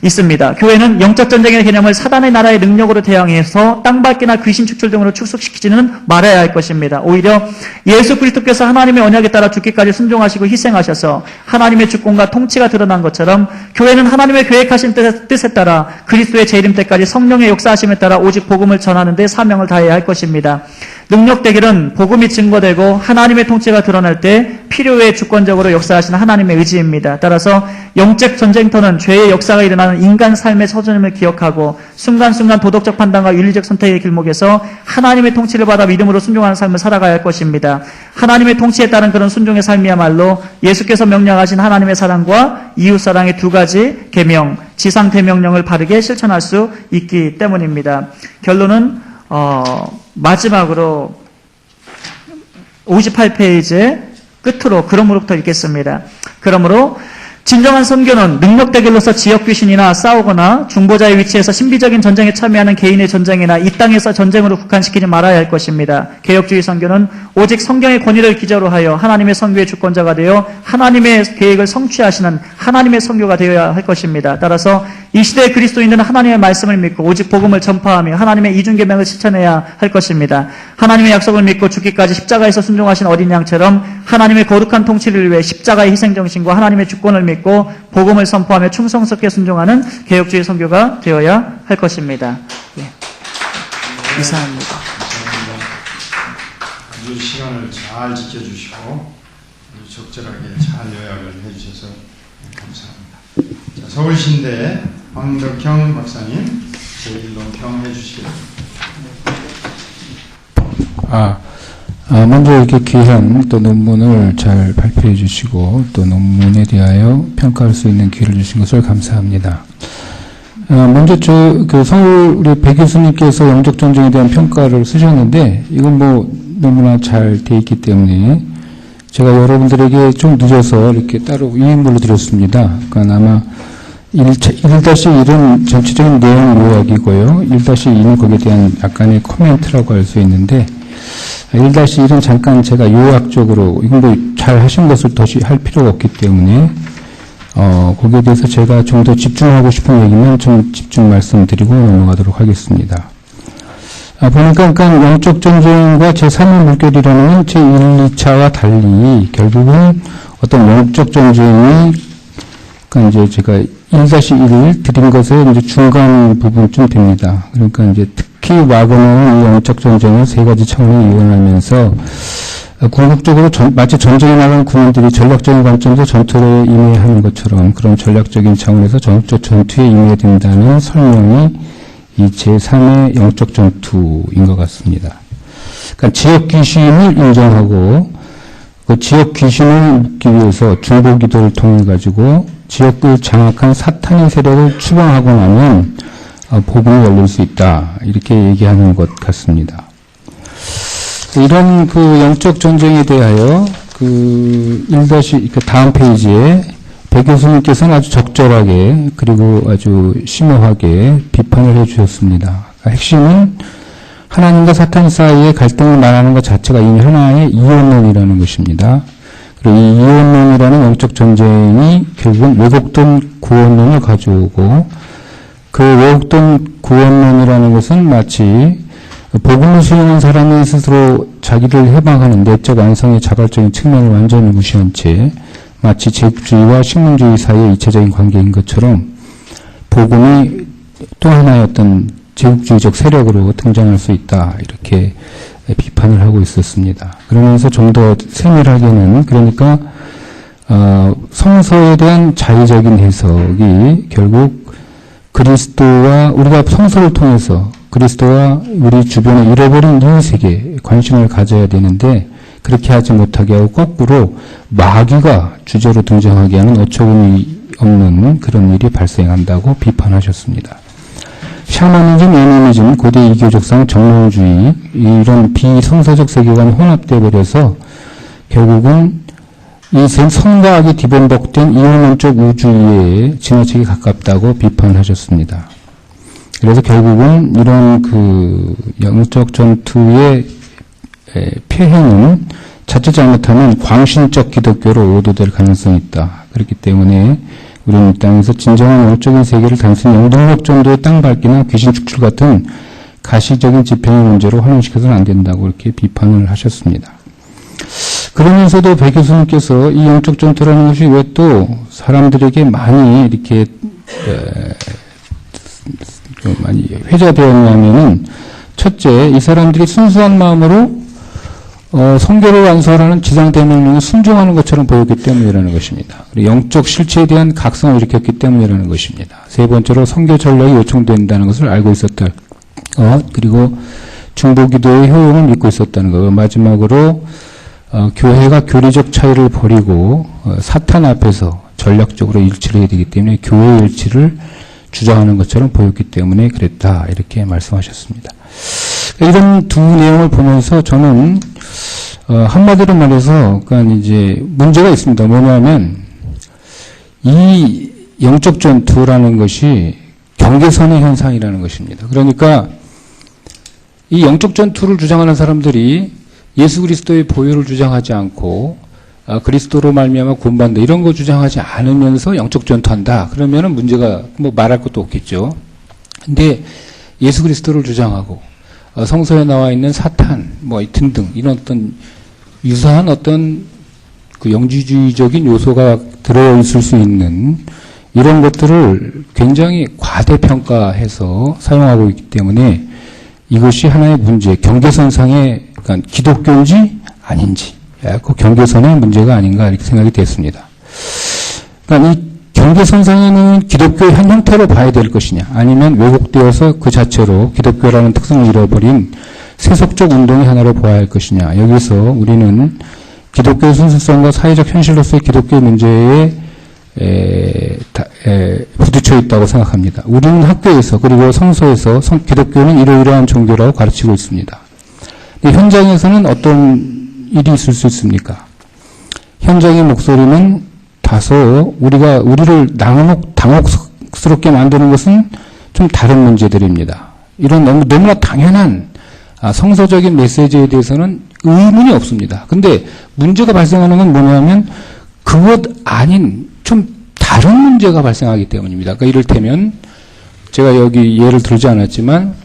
있습니다. 교회는 영적 전쟁의 개념을 사단의 나라의 능력으로 대항해서 땅밟기나 귀신 축출 등으로 축소시키지는 말아야 할 것입니다. 오히려 예수 그리스도께서 하나님의 언약에 따라 죽기까지 순종하시고 희생하셔서 하나님의 주권과 통치가 드러난 것처럼 교회는 하나님의 계획하신 뜻에 따라 그리스도의 재림 때까지 성령의 역사하심에 따라 오직 복음을 전하는 데 사명을 다해야 할 것입니다. 능력 대결은 복음이 증거되고 하나님의 통치가 드러날 때 필요에 주권적으로 역사하시는 하나님의 의지입니다. 따라서 영적 전쟁터는 죄의 역사가 일어나는 인간 삶의 서전임을 기억하고 순간순간 도덕적 판단과 윤리적 선택의 길목에서 하나님의 통치를 받아 믿음으로 순종하는 삶을 살아가야 할 것입니다. 하나님의 통치에 따른 그런 순종의 삶이야말로 예수께서 명령하신 하나님의 사랑과 이웃사랑의 두 가지 계명, 지상대명령을 바르게 실천할 수 있기 때문입니다. 결론은 마지막으로 58페이지의 끝으로 그러므로부터 읽겠습니다. 그러므로 진정한 선교는 능력 대결로서 지역 귀신이나 싸우거나 중보자의 위치에서 신비적인 전쟁에 참여하는 개인의 전쟁이나 이 땅에서 전쟁으로 국한시키지 말아야 할 것입니다. 개혁주의 선교는 오직 성경의 권위를 기저로 하여 하나님의 선교의 주권자가 되어 하나님의 계획을 성취하시는 하나님의 선교가 되어야 할 것입니다. 따라서 이 시대의 그리스도인들은 하나님의 말씀을 믿고 오직 복음을 전파하며 하나님의 이중계명을 실천해야 할 것입니다. 하나님의 약속을 믿고 죽기까지 십자가에서 순종하신 어린 양처럼 하나님의 거룩한 통치를 위해 십자가의 희생정신과 하나님의 주권을 믿고 복음을 선포하며 충성스럽게 순종하는 개혁주의 선교가 되어야 할 것입니다. 예. 이상입니다. 아주 시간을 잘 지켜주시고 아주 적절하게 잘 요약을 해주셔서 감사합니다. 자, 서울신대 황덕형 박사님 제1논평 해주시겠습니다. 먼저 이렇게 귀한 또 논문을 잘 발표해 주시고 또 논문에 대하여 평가할 수 있는 기회를 주신 것을 감사합니다. 먼저 서울 우리 배 교수님께서 영적 전쟁에 대한 평가를 쓰셨는데 이건 너무나 잘 돼 있기 때문에 제가 여러분들에게 좀 늦어서 이렇게 따로 유인물로 드렸습니다. 그러니까 아마 1-1은 전체적인 내용 요약이고요. 1-2는 거기에 대한 약간의 코멘트라고 할 수 있는데 1-1은 잠깐 제가 요약적으로 이건 잘 하신 것을 더 할 필요가 없기 때문에 거기에 대해서 제가 좀 더 집중하고 싶은 얘기는 좀 집중 말씀드리고 넘어가도록 하겠습니다. 보니까 그러니까 영적 전쟁과 제3의 물결이라는 건 제1, 2차와 달리 결국은 어떤 영적 전쟁이 그러니까 이제 제가 1-1을 드린 것의 이제 중간 부분쯤 됩니다. 그러니까 이제 특히 와그너는 이 영적 전쟁을 세 가지 차원을 이용하면서 궁극적으로 마치 전쟁에 나간 군인들이 전략적인 관점에서 전투에 임해하는 것처럼 그런 전략적인 차원에서 전적 전투에 임해야 된다는 설명이 이 제3의 영적 전투인 것 같습니다. 그러니까 지역 귀신을 인정하고 그 지역 귀신을 묶기 위해서 중보 기도를 통해 가지고 지역을 장악한 사탄의 세력을 추방하고 나면 복음이 열릴 수 있다. 이렇게 얘기하는 것 같습니다. 이런 영적 전쟁에 대하여 다음 페이지에 배 교수님께서는 아주 적절하게 그리고 아주 심오하게 비판을 해 주셨습니다. 핵심은 하나님과 사탄 사이의 갈등을 말하는 것 자체가 이미 하나의 이원론이라는 것입니다. 그리고 이 이원론이라는 영적 전쟁이 결국은 왜곡된 구원론을 가져오고 그 왜곡된 구원론이라는 것은 마치 복음을 수용한 사람이 스스로 자기를 해방하는 내적 안성의 자발적인 측면을 완전히 무시한 채 마치 제국주의와 식민주의 사이의 이체적인 관계인 것처럼 복음이 또 하나의 어떤 제국주의적 세력으로 등장할 수 있다. 이렇게 비판을 하고 있었습니다. 그러면서 좀 더 세밀하게는 그러니까 성서에 대한 자의적인 해석이 결국 그리스도와 우리가 성서를 통해서 그리스도와 우리 주변에 잃어버린 이웃에게 관심을 가져야 되는데 그렇게 하지 못하게 하고 거꾸로 마귀가 주제로 등장하게 하는 어처구니 없는 그런 일이 발생한다고 비판하셨습니다. 샤머니즘, 애니미즘, 고대 이교적상, 정론주의 이런 비성서적 세계관이 혼합되어 버려서 결국은 이 선과 악이 뒤범벅된 이원론적 우주에 지나치게 가깝다고 비판하셨습니다. 그래서 결국은 이런 그 영적 전투의 폐해는 자칫 잘못하면 광신적 기독교로 오도될 가능성이 있다. 그렇기 때문에 우리는 이 땅에서 진정한 영적인 세계를 단순히 영동력 정도의 땅 밟기나 귀신 축출 같은 가시적인 집행의 문제로 활용시켜서는 안 된다고 이렇게 비판을 하셨습니다. 그러면서도 배 교수님께서 이 영적 전투라는 것이 왜 또 사람들에게 많이 이렇게 많이 회자되었냐면은 첫째, 이 사람들이 순수한 마음으로 성교를 완수하라는 지상대명령에 순종하는 것처럼 보였기 때문이라는 것입니다. 그리고 영적 실체에 대한 각성을 일으켰기 때문이라는 것입니다. 세 번째로 성교 전략이 요청된다는 것을 알고 있었다. 그리고 중보기도의 효용을 믿고 있었다는 것. 마지막으로 교회가 교리적 차이를 버리고 사탄 앞에서 전략적으로 일치를 해야 되기 때문에 교회의 일치를 주장하는 것처럼 보였기 때문에 그랬다. 이렇게 말씀하셨습니다. 이런 두 내용을 보면서 저는 한마디로 말해서 그러니까 이제 문제가 있습니다. 뭐냐면 이 영적 전투라는 것이 경계선의 현상이라는 것입니다. 그러니까 이 영적 전투를 주장하는 사람들이 예수 그리스도의 보혈을 주장하지 않고 그리스도로 말미암아 구원받는다 이런 거 주장하지 않으면서 영적 전투한다. 그러면은 문제가 뭐 말할 것도 없겠죠. 근데 예수 그리스도를 주장하고 성서에 나와 있는 사탄 뭐 등등 이런 어떤 유사한 어떤 그 영지주의적인 요소가 들어 있을 수 있는 이런 것들을 굉장히 과대평가해서 사용하고 있기 때문에 이것이 하나의 문제, 경계선상의 그러니까 기독교인지 아닌지 그 경계선의 문제가 아닌가 이렇게 생각이 됐습니다. 그러니까 이 경계선상에는 기독교의 한 형태로 봐야 될 것이냐 아니면 왜곡되어서 그 자체로 기독교라는 특성을 잃어버린 세속적 운동의 하나로 보아야 할 것이냐. 여기서 우리는 기독교의 순수성과 사회적 현실로서의 기독교의 문제에 부딪혀 있다고 생각합니다. 우리는 학교에서 그리고 성서에서 기독교는 이러이러한 종교라고 가르치고 있습니다. 현장에서는 어떤 일이 있을 수 있습니까? 현장의 목소리는 다소 우리를 당혹스럽게 만드는 것은 좀 다른 문제들입니다. 이런 너무나 당연한 성서적인 메시지에 대해서는 의문이 없습니다. 근데 문제가 발생하는 건 뭐냐면 그것 아닌 좀 다른 문제가 발생하기 때문입니다. 그러니까 이를테면 제가 여기 예를 들지 않았지만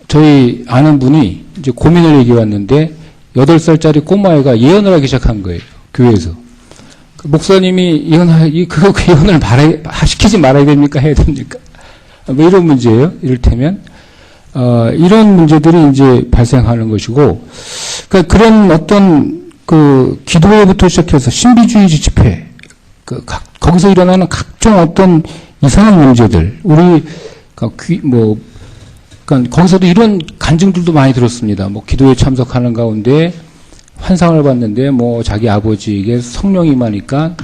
저희 아는 분이 이제 고민을 얘기해 왔는데 8살짜리 꼬마애가 예언을 하기 시작한 거예요. 교회에서. 목사님이 그 예언을 시키지 말아야 됩니까? 해야 됩니까? 뭐 이런 문제예요. 이를테면. 이런 문제들이 이제 발생하는 것이고, 그러니까 그런 어떤 기도회부터 시작해서 신비주의 집회, 거기서 일어나는 각종 어떤 이상한 문제들, 그러니까 거기서도 이런 간증들도 많이 들었습니다. 뭐 기도에 참석하는 가운데 환상을 봤는데 뭐 자기 아버지에게 성령이 임하니까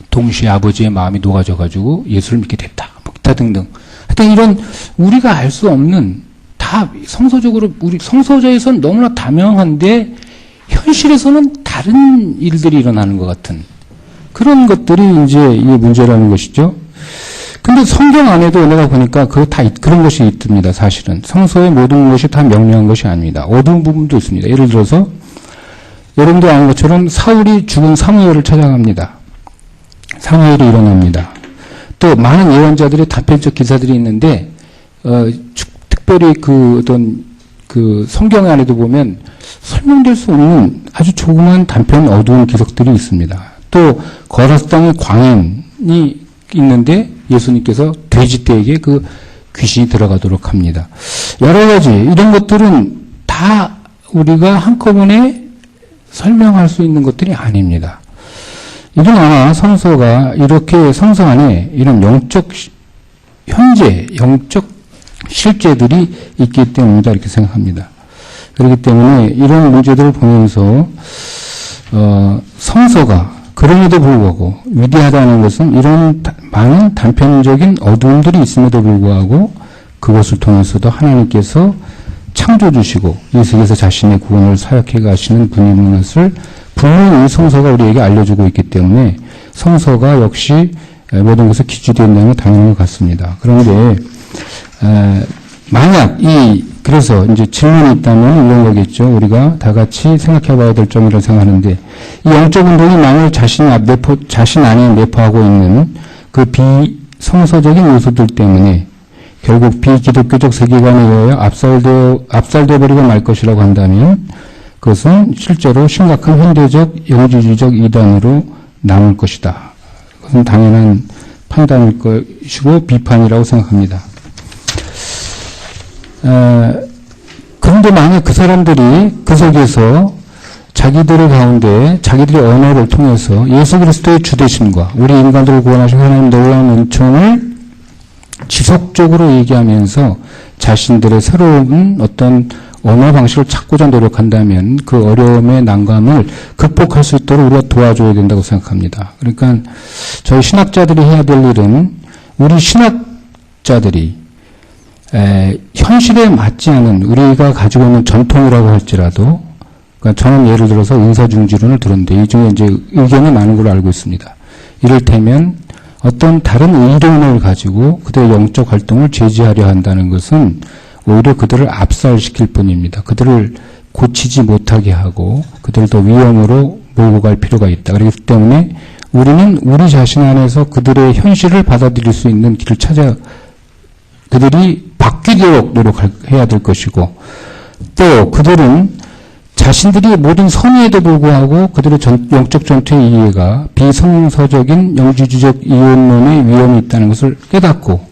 동시에 아버지의 마음이 녹아져가지고 예수를 믿게 됐다. 뭐 기타 등등. 하여튼 이런 우리가 알 수 없는 다 성서적으로 우리 성서자에서는 너무나 다명한데 현실에서는 다른 일들이 일어나는 것 같은 그런 것들이 이제 이게 문제라는 것이죠. 근데 성경 안에도 내가 보니까 그런 것이 있습니다. 사실은 성서의 모든 것이 다 명료한 것이 아닙니다. 어두운 부분도 있습니다. 예를 들어서 여러분도 아는 것처럼 사울이 죽은 사무엘을 찾아갑니다. 사무엘이 일어납니다. 또 많은 예언자들의 단편적 기사들이 있는데 특별히 성경 안에도 보면 설명될 수 없는 아주 조그만 단편 어두운 기석들이 있습니다. 또 거라스 땅에 광인이 있는데 예수님께서 돼지떼에게 그 귀신이 들어가도록 합니다. 여러 가지 이런 것들은 다 우리가 한꺼번에 설명할 수 있는 것들이 아닙니다. 일어나 성서가 이렇게 성서 안에 이런 영적 실제들이 있기 때문이다 이렇게 생각합니다. 그렇기 때문에 이런 문제들을 보면서 성서가 그럼에도 불구하고 위대하다는 것은 이런 많은 단편적인 어두움들이 있음에도 불구하고 그것을 통해서도 하나님께서 창조주시고 이 세계에서 자신의 구원을 사역해 가시는 분인 것을 분명히 이 성서가 우리에게 알려주고 있기 때문에 성서가 역시 모든 것에 기초되어 있는 건 당연한 것 같습니다. 그런데 만약 그래서 이제 질문이 있다면 이런 거겠죠. 우리가 다 같이 생각해 봐야 될 점이라고 생각하는데, 이 영적 운동이 만일 자신 안에 내포하고 있는 그 비성서적인 요소들 때문에 결국 비기독교적 세계관에 의하여 압살되어 버리고 말 것이라고 한다면, 그것은 실제로 심각한 현대적 영지주의적 이단으로 남을 것이다. 그것은 당연한 판단일 것이고 비판이라고 생각합니다. 그런데 만약 그 사람들이 그 속에서 자기들의 가운데 자기들의 언어를 통해서 예수 그리스도의 주되심과 우리 인간들을 구원하신 하나님 놀라운 은총을 지속적으로 얘기하면서 자신들의 새로운 어떤 언어 방식을 찾고자 노력한다면 그 어려움의 난감을 극복할 수 있도록 우리가 도와줘야 된다고 생각합니다. 그러니까 저희 신학자들이 해야 될 일은 우리 신학자들이 현실에 맞지 않은 우리가 가지고 있는 전통이라고 할지라도, 그러니까 저는 예를 들어서 은사중지론을 들었는데 이 중에 이제 의견이 많은 걸로 알고 있습니다. 이를테면 어떤 다른 의론을 가지고 그들의 영적 활동을 제지하려 한다는 것은 오히려 그들을 압살시킬 뿐입니다. 그들을 고치지 못하게 하고 그들을 더 위험으로 몰고 갈 필요가 있다. 그렇기 때문에 우리는 우리 자신 안에서 그들의 현실을 받아들일 수 있는 길을 찾아 그들이 바뀌도록 노력해야 될 것이고, 또 그들은 자신들이 모든 선의에도 불구하고 그들의 영적 전투의 이해가 비성서적인 영지주의적 이원론의 위험이 있다는 것을 깨닫고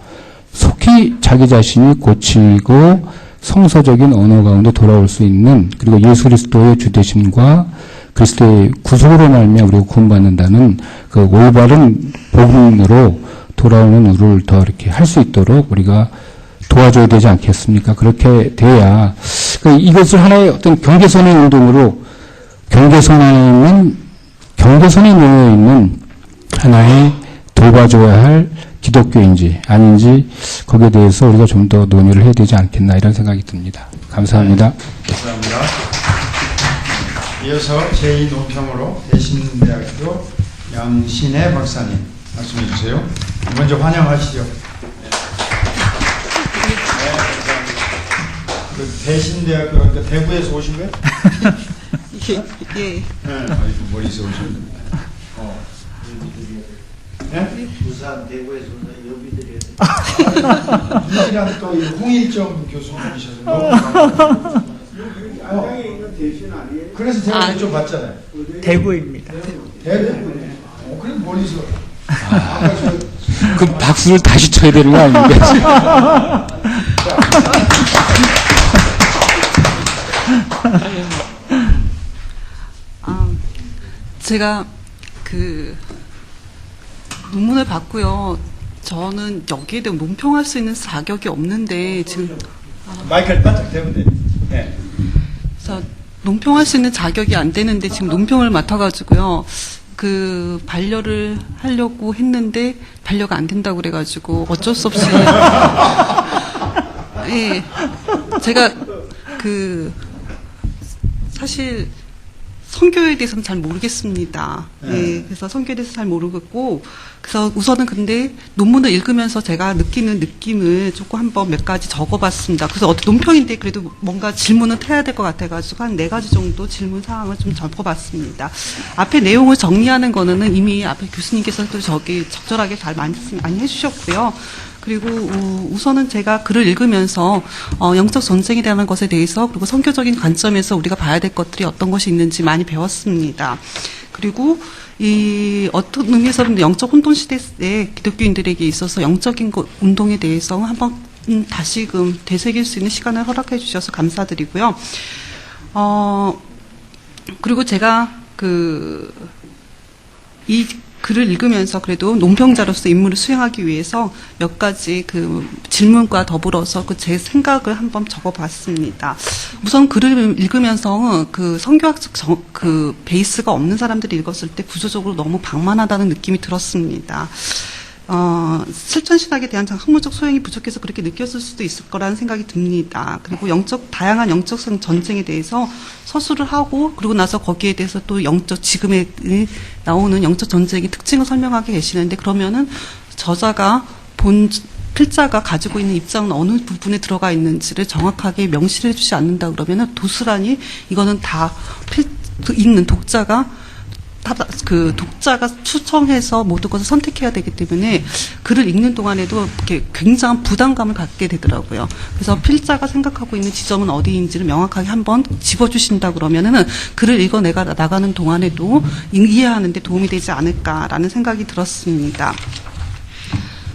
속히 자기 자신이 고치고 성서적인 언어 가운데 돌아올 수 있는, 그리고 예수 그리스도의 주되심과 그리스도의 구속으로 말미암아 우리가 구원받는다는 그 올바른 복음으로 돌아오는 우리를 더 이렇게 할 수 있도록 우리가 도와줘야 되지 않겠습니까? 그렇게 돼야 이것을 하나의 어떤 경계선의 운동으로 경계선에 놓여 있는 하나의 돌봐줘야 할 기독교인지 아닌지 거기에 대해서 우리가 좀 더 논의를 해야 되지 않겠나 이런 생각이 듭니다. 감사합니다. 감사합니다. 이어서 제2논평으로 대신대학교 양신혜 박사님 말씀해 주세요. 먼저 환영하시죠. 그 대신대학교, 그러니까 대구에서 오신 거예요? 예. 네. 아이고, 멀리서 오셨는데. 네? 부산, 대구에서 여비들이 이랑 또 홍일점 교수님이셔서 너무 감사합니다. 안양에 있는 대신 아니에요? 그래서 제가 여쭤봤잖아요. 대구입니다. 대구? 그래도 멀리서. 아까 그 박수를 다시 쳐야 되는 거 아닙니까? 제가 그 논문을 봤고요. 저는 여기에 대해 논평할 수 있는 자격이 없는데 지금 마이크를 바짝 대면 돼. 네. 그래서 논평할 수 있는 자격이 안 되는데 지금 논평을 맡아가지고요. 그 반려를 하려고 했는데 반려가 안 된다고 그래가지고 어쩔 수 없이 예, 제가 그 사실 선교에 대해서는 잘 모르겠습니다. 예, 그래서 선교에 대해서 잘 모르겠고, 그래서 우선은 근데 논문을 읽으면서 제가 느끼는 느낌을 조금 한번 몇 가지 적어봤습니다. 그래서 어떤 논평인데 그래도 뭔가 질문은 해야 될 것 같아가지고 한 4가지 정도 질문 사항을 좀 적어봤습니다. 앞에 내용을 정리하는 거는 이미 앞에 교수님께서도 저기 적절하게 잘 많이 해주셨고요. 그리고 우선은 제가 글을 읽으면서 영적 전쟁이라는 것에 대해서 그리고 선교적인 관점에서 우리가 봐야 될 것들이 어떤 것이 있는지 많이 배웠습니다. 그리고 이 어떤 의미에서는 영적 혼돈 시대에 기독교인들에게 있어서 영적인 운동에 대해서 한번 다시금 되새길 수 있는 시간을 허락해 주셔서 감사드리고요. 그리고 제가 이 글을 읽으면서 그래도 논평자로서 임무를 수행하기 위해서 몇 가지 그 질문과 더불어서 제 생각을 한번 적어봤습니다. 우선 글을 읽으면서 그 선교학적 그 베이스가 없는 사람들이 읽었을 때 구조적으로 너무 방만하다는 느낌이 들었습니다. 실천 신학에 대한 학문적 소양이 부족해서 그렇게 느꼈을 수도 있을 거라는 생각이 듭니다. 그리고 다양한 영적 전쟁에 대해서 서술을 하고, 그리고 나서 거기에 대해서 또 지금에 나오는 영적 전쟁의 특징을 설명하게 계시는데, 그러면은 저자가 필자가 가지고 있는 입장은 어느 부분에 들어가 있는지를 정확하게 명시해 주지 않는다 그러면은 도스란히 이거는 다 읽는 독자가 추천해서 모든 것을 선택해야 되기 때문에 글을 읽는 동안에도 이렇게 굉장한 부담감을 갖게 되더라고요. 그래서 필자가 생각하고 있는 지점은 어디인지를 명확하게 한번 짚어주신다 그러면은 글을 읽어 나가는 동안에도 이해하는 데 도움이 되지 않을까라는 생각이 들었습니다.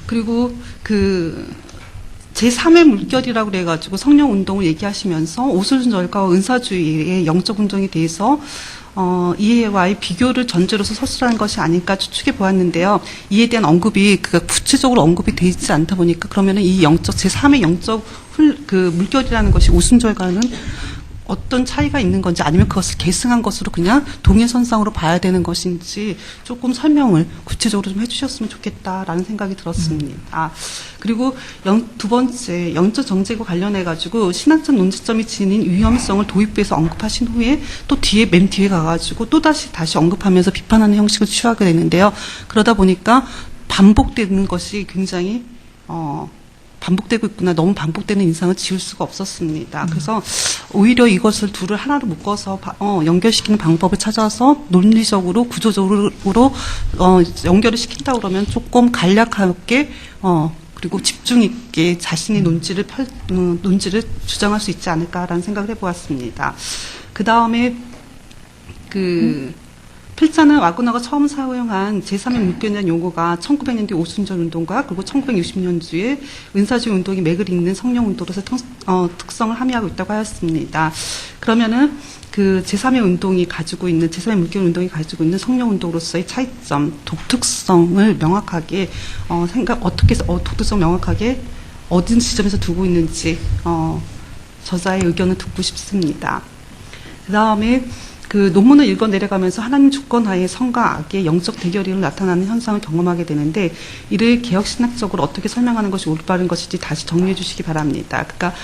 그리고 제3의 물결이라고 그래가지고 성령 운동을 얘기하시면서 오순절과 은사주의의 영적 운동에 대해서 이해와의 비교를 전제로서 서술하는 것이 아닐까 추측해 보았는데요. 이에 대한 언급이 구체적으로 언급이 되어 있지 않다 보니까 그러면은 이 제3의 영적 물결이라는 것이 오순절과는 어떤 차이가 있는 건지 아니면 그것을 계승한 것으로 그냥 동일선상으로 봐야 되는 것인지 조금 설명을 구체적으로 좀 해주셨으면 좋겠다라는 생각이 들었습니다. 그리고 두 번째 영적 정제과 관련해가지고 신학적 논지점이 지닌 위험성을 도입부에서 언급하신 후에 또 맨 뒤에 가가지고 또 다시 언급하면서 비판하는 형식을 취하게 되는데요. 그러다 보니까 반복되는 것이 굉장히 반복되고 있구나, 너무 반복되는 인상을 지울 수가 없었습니다. 그래서 오히려 이것을 둘을 하나로 묶어서 연결시키는 방법을 찾아서 논리적으로 구조적으로 연결을 시킨다 그러면 조금 간략하게 그리고 집중 있게 자신의 논지를 주장할 수 있지 않을까라는 생각을 해보았습니다. 그 다음에 필자는 와그너가 처음 사용한 제3의 물결에 대한 용어가 1900년대 오순절 운동과 그리고 1960년도에 은사주의 운동이 맥을 잇는 성령 운동으로서 특성을 함의하고 있다고 하였습니다. 그러면은 제3의 운동이 가지고 있는 제3의 물결 운동이 가지고 있는 성령 운동으로서의 차이점, 독특성을 명확하게 독특성 명확하게 어떤 지점에서 두고 있는지 저자의 의견을 듣고 싶습니다. 그 다음에 논문을 읽어 내려가면서 하나님 주권하에 성과 악의 영적 대결이 나타나는 현상을 경험하게 되는데 이를 개혁신학적으로 어떻게 설명하는 것이 올바른 것인지 다시 정리해 주시기 바랍니다. 그러니까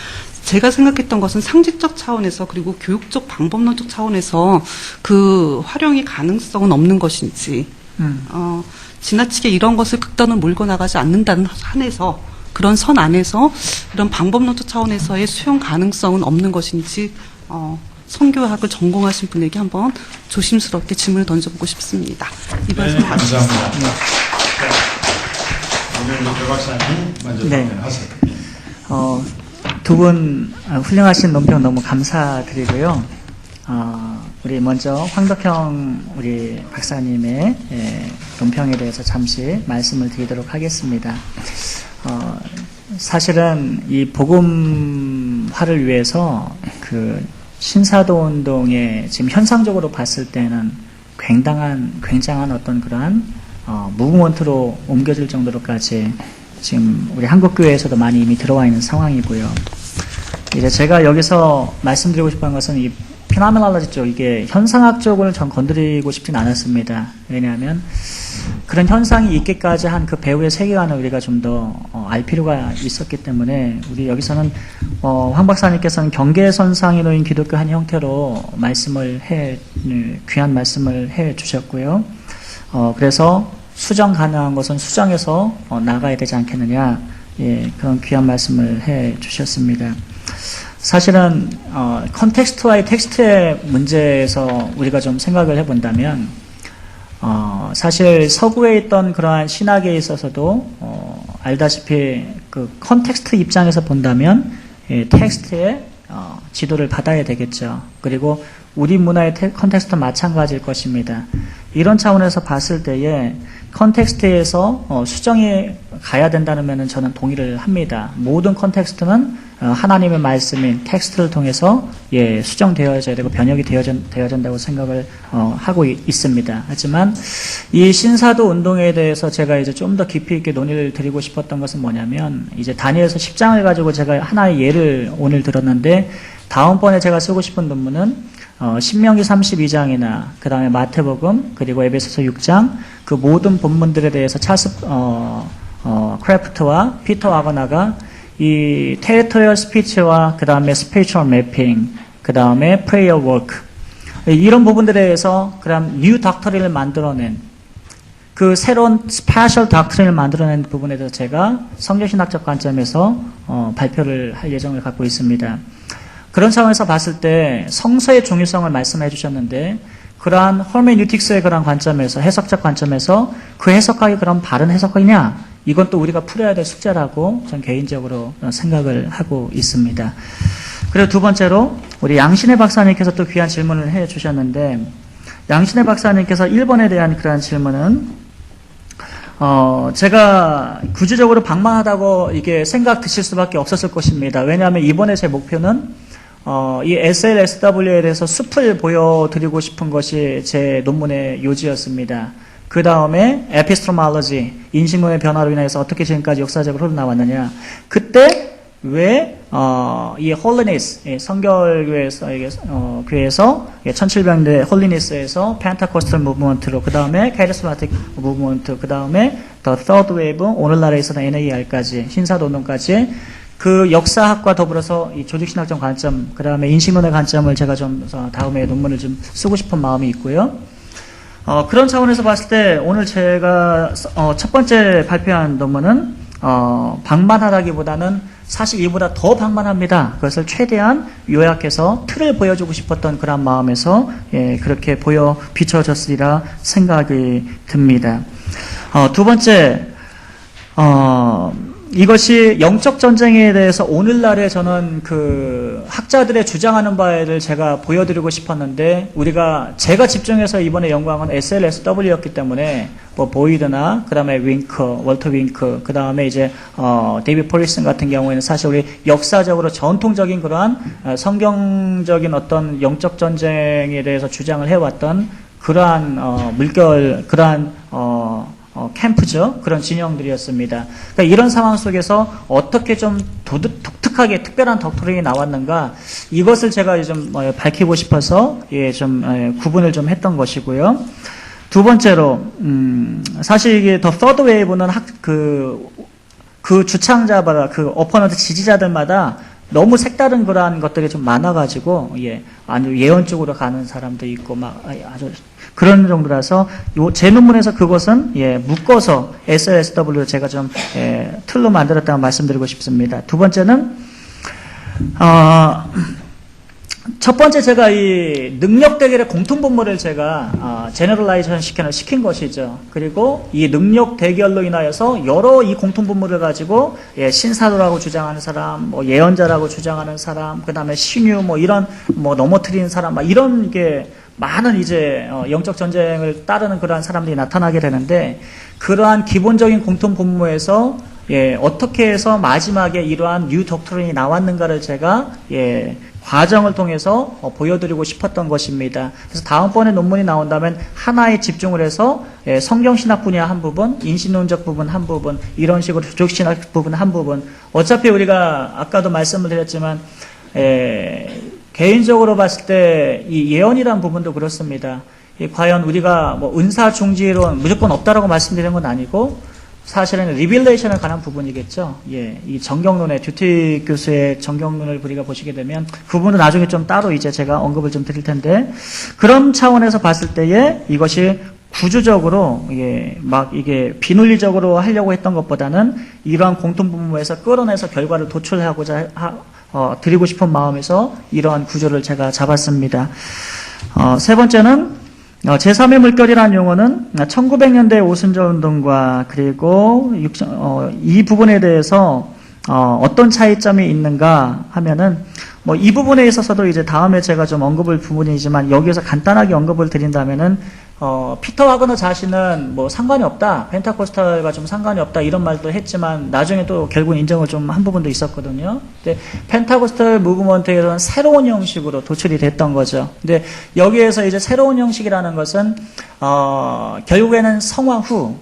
제가 생각했던 것은 상식적 차원에서 그리고 교육적 방법론적 차원에서 활용의 가능성은 없는 것인지 지나치게 이런 것을 극단을 몰고 나가지 않는다는 한에서 그런 선 안에서 이런 방법론적 차원에서의 수용 가능성은 없는 것인지 선교학을 전공하신 분에게 한번 조심스럽게 질문을 던져보고 싶습니다. 이 말씀 감사합니다. 오늘 배 박사님 먼저 답변하세요. 두 분 훌륭하신 논평 너무 감사드리고요. 우리 먼저 황덕형 우리 박사님의 논평에 대해서 잠시 말씀을 드리도록 하겠습니다. 사실은 이 복음화를 위해서 신사도 운동에 지금 현상적으로 봤을 때는 굉장한 어떤 그러한 무브먼트로 옮겨질 정도로까지 지금 우리 한국교회에서도 많이 이미 들어와 있는 상황이고요. 이제 제가 여기서 말씀드리고 싶은 것은 이 피노메놀로지 쪽, 이게 현상학 쪽을 전 건드리고 싶진 않았습니다. 왜냐하면 그런 현상이 있기까지 한 그 배우의 세계관을 우리가 좀 더 알 필요가 있었기 때문에 우리 여기서는 황 박사님께서는 경계선상에 놓인 기독교 한 형태로 귀한 말씀을 해 주셨고요. 그래서 수정 가능한 것은 수정해서 나가야 되지 않겠느냐, 그런 귀한 말씀을 해 주셨습니다. 사실은 컨텍스트와의 텍스트의 문제에서 우리가 좀 생각을 해본다면 사실 서구에 있던 그러한 신학에 있어서도 알다시피 그 컨텍스트 입장에서 본다면 텍스트의 지도를 받아야 되겠죠. 그리고 우리 문화의 컨텍스트도 마찬가지일 것입니다. 이런 차원에서 봤을 때에 컨텍스트에서 수정이 가야 된다는 면은 저는 동의를 합니다. 모든 컨텍스트는 하나님의 말씀인 텍스트를 통해서 수정되어져야 되고 변혁이 되어야 된다고 생각을 하고 있습니다. 하지만 이 신사도 운동에 대해서 제가 이제 좀 더 깊이 있게 논의를 드리고 싶었던 것은 뭐냐면, 이제 다니엘서 10장을 가지고 제가 하나의 예를 오늘 들었는데, 다음번에 제가 쓰고 싶은 논문은 신명기 32장이나 그 다음에 마태복음 그리고 에베소서 6장 그 모든 본문들에 대해서 크래프트와 피터 와거나가 이 테리토리얼 스피치와 그 다음에 스피리추얼 매핑, 그 다음에 프레이어 워크 이런 부분들에 대해서 그다음 뉴 닥터린을 만들어낸 그 새로운 스페셜 닥터린을 만들어낸 부분에 대해서 제가 성경신학적 관점에서 발표를 할 예정을 갖고 있습니다. 그런 차원에서 봤을 때 성서의 중요성을 말씀해 주셨는데 그러한 허메뉴틱스의 그런 관점에서 해석적 관점에서 그 해석학이 그럼 바른 해석이냐? 이건 또 우리가 풀어야 될 숙제라고 전 개인적으로 생각을 하고 있습니다. 그리고 두 번째로 우리 양신혜 박사님께서 또 귀한 질문을 해 주셨는데 양신혜 박사님께서 1번에 대한 그러한 질문은 제가 구조적으로 방만하다고 이게 생각 드실 수밖에 없었을 것입니다. 왜냐하면 이번에 제 목표는 이 SLSW에 대해서 숲을 보여드리고 싶은 것이 제 논문의 요지였습니다. 그 다음에 에피스토몰로지, 인식론의 변화로 인해서 어떻게 지금까지 역사적으로 흘러나왔느냐. 그때 왜 이 홀리니스, 성결교회에서 교회에서 1700년대 홀리니스에서 펜타코스탈 무브먼트로 그 다음에 카리스마틱 무브먼트 그 다음에 더 서드 웨이브 오늘날에 있어서 NAR까지 신사도론까지 그 역사학과 더불어서 이 조직신학적 관점 그 다음에 인식론의 관점을 제가 좀 다음에 논문을 좀 쓰고 싶은 마음이 있고요. 그런 차원에서 봤을 때 오늘 제가 첫 번째 발표한 논문은 방만하다기보다는 사실 이보다 더 방만합니다. 그것을 최대한 요약해서 틀을 보여주고 싶었던 그런 마음에서 그렇게 비춰졌으리라 생각이 듭니다. 두 번째 이것이 영적 전쟁에 대해서 오늘날에 저는 그 학자들의 주장하는 바를 제가 보여드리고 싶었는데 제가 집중해서 이번에 연구한 건 SLSW였기 때문에 뭐 보이드나 그다음에 월터 윙크 그다음에 이제 데이비드 폴리슨 같은 경우에는 사실 우리 역사적으로 전통적인 그러한 성경적인 어떤 영적 전쟁에 대해서 주장을 해왔던 그러한 캠프죠. 그런 진영들이었습니다. 그러니까 이런 상황 속에서 어떻게 좀 독특하게 특별한 덕토린이 나왔는가 이것을 제가 좀 밝히고 싶어서 좀 구분을 좀 했던 것이고요. 두 번째로 사실 이게 더 서드 웨이브는 그 주창자마다 그 어퍼넌트 지지자들마다 너무 색다른 그러한 것들이 좀 많아가지고 아주 예언적으로 가는 사람도 있고 막 아주 그런 정도라서 제 논문에서 그것은 묶어서 SLSW를 제가 좀 틀로 만들었다고 말씀드리고 싶습니다. 두 번째는 첫 번째 제가 이 능력 대결의 공통 분모를 제가 제너럴라이제이션 시킨 것이죠. 그리고 이 능력 대결로 인하여서 여러 이 공통 분모를 가지고 신사도라고 주장하는 사람, 뭐 예언자라고 주장하는 사람, 그다음에 신유 뭐 이런 뭐 넘어뜨리는 사람, 막 이런 게 많은 이제 영적 전쟁을 따르는 그러한 사람들이 나타나게 되는데 그러한 기본적인 공통 분모에서 어떻게 해서 마지막에 이러한 뉴 덕트린이 나왔는가를 제가 과정을 통해서 보여드리고 싶었던 것입니다. 그래서 다음번에 논문이 나온다면 하나에 집중을 해서 성경신학 분야 한 부분, 인신론적 부분 한 부분, 이런 식으로 조직신학 부분 한 부분. 어차피 우리가 아까도 말씀을 드렸지만 개인적으로 봤을 때 이 예언이라는 부분도 그렇습니다. 과연 우리가 뭐 은사중지론 무조건 없다라고 말씀드리는 건 아니고 사실은 리빌레이션에 관한 부분이겠죠. 이 정경론의 듀티 교수의 정경론을 우리가 보시게 되면 그 부분은 나중에 좀 따로 이제 제가 언급을 좀 드릴 텐데 그런 차원에서 봤을 때에 이것이 구조적으로 이게 비논리적으로 하려고 했던 것보다는 이러한 공통 분모에서 끌어내서 결과를 도출하고자 드리고 싶은 마음에서 이러한 구조를 제가 잡았습니다. 세 번째는 제3의 물결이라는 용어는 1900년대 오순절 운동과 그리고 이 부분에 대해서 어떤 차이점이 있는가 하면은 뭐 이 부분에 있어서도 이제 다음에 제가 좀 언급을 부분이지만 여기에서 간단하게 언급을 드린다면은 피터 와그너 자신은 뭐 상관이 없다, 펜타코스탈과 좀 상관이 없다 이런 말도 했지만 나중에 또 결국 인정을 좀 한 부분도 있었거든요. 근데 펜타코스탈 무브먼트에서는 새로운 형식으로 도출이 됐던 거죠. 근데 여기에서 이제 새로운 형식이라는 것은 결국에는 성화 후,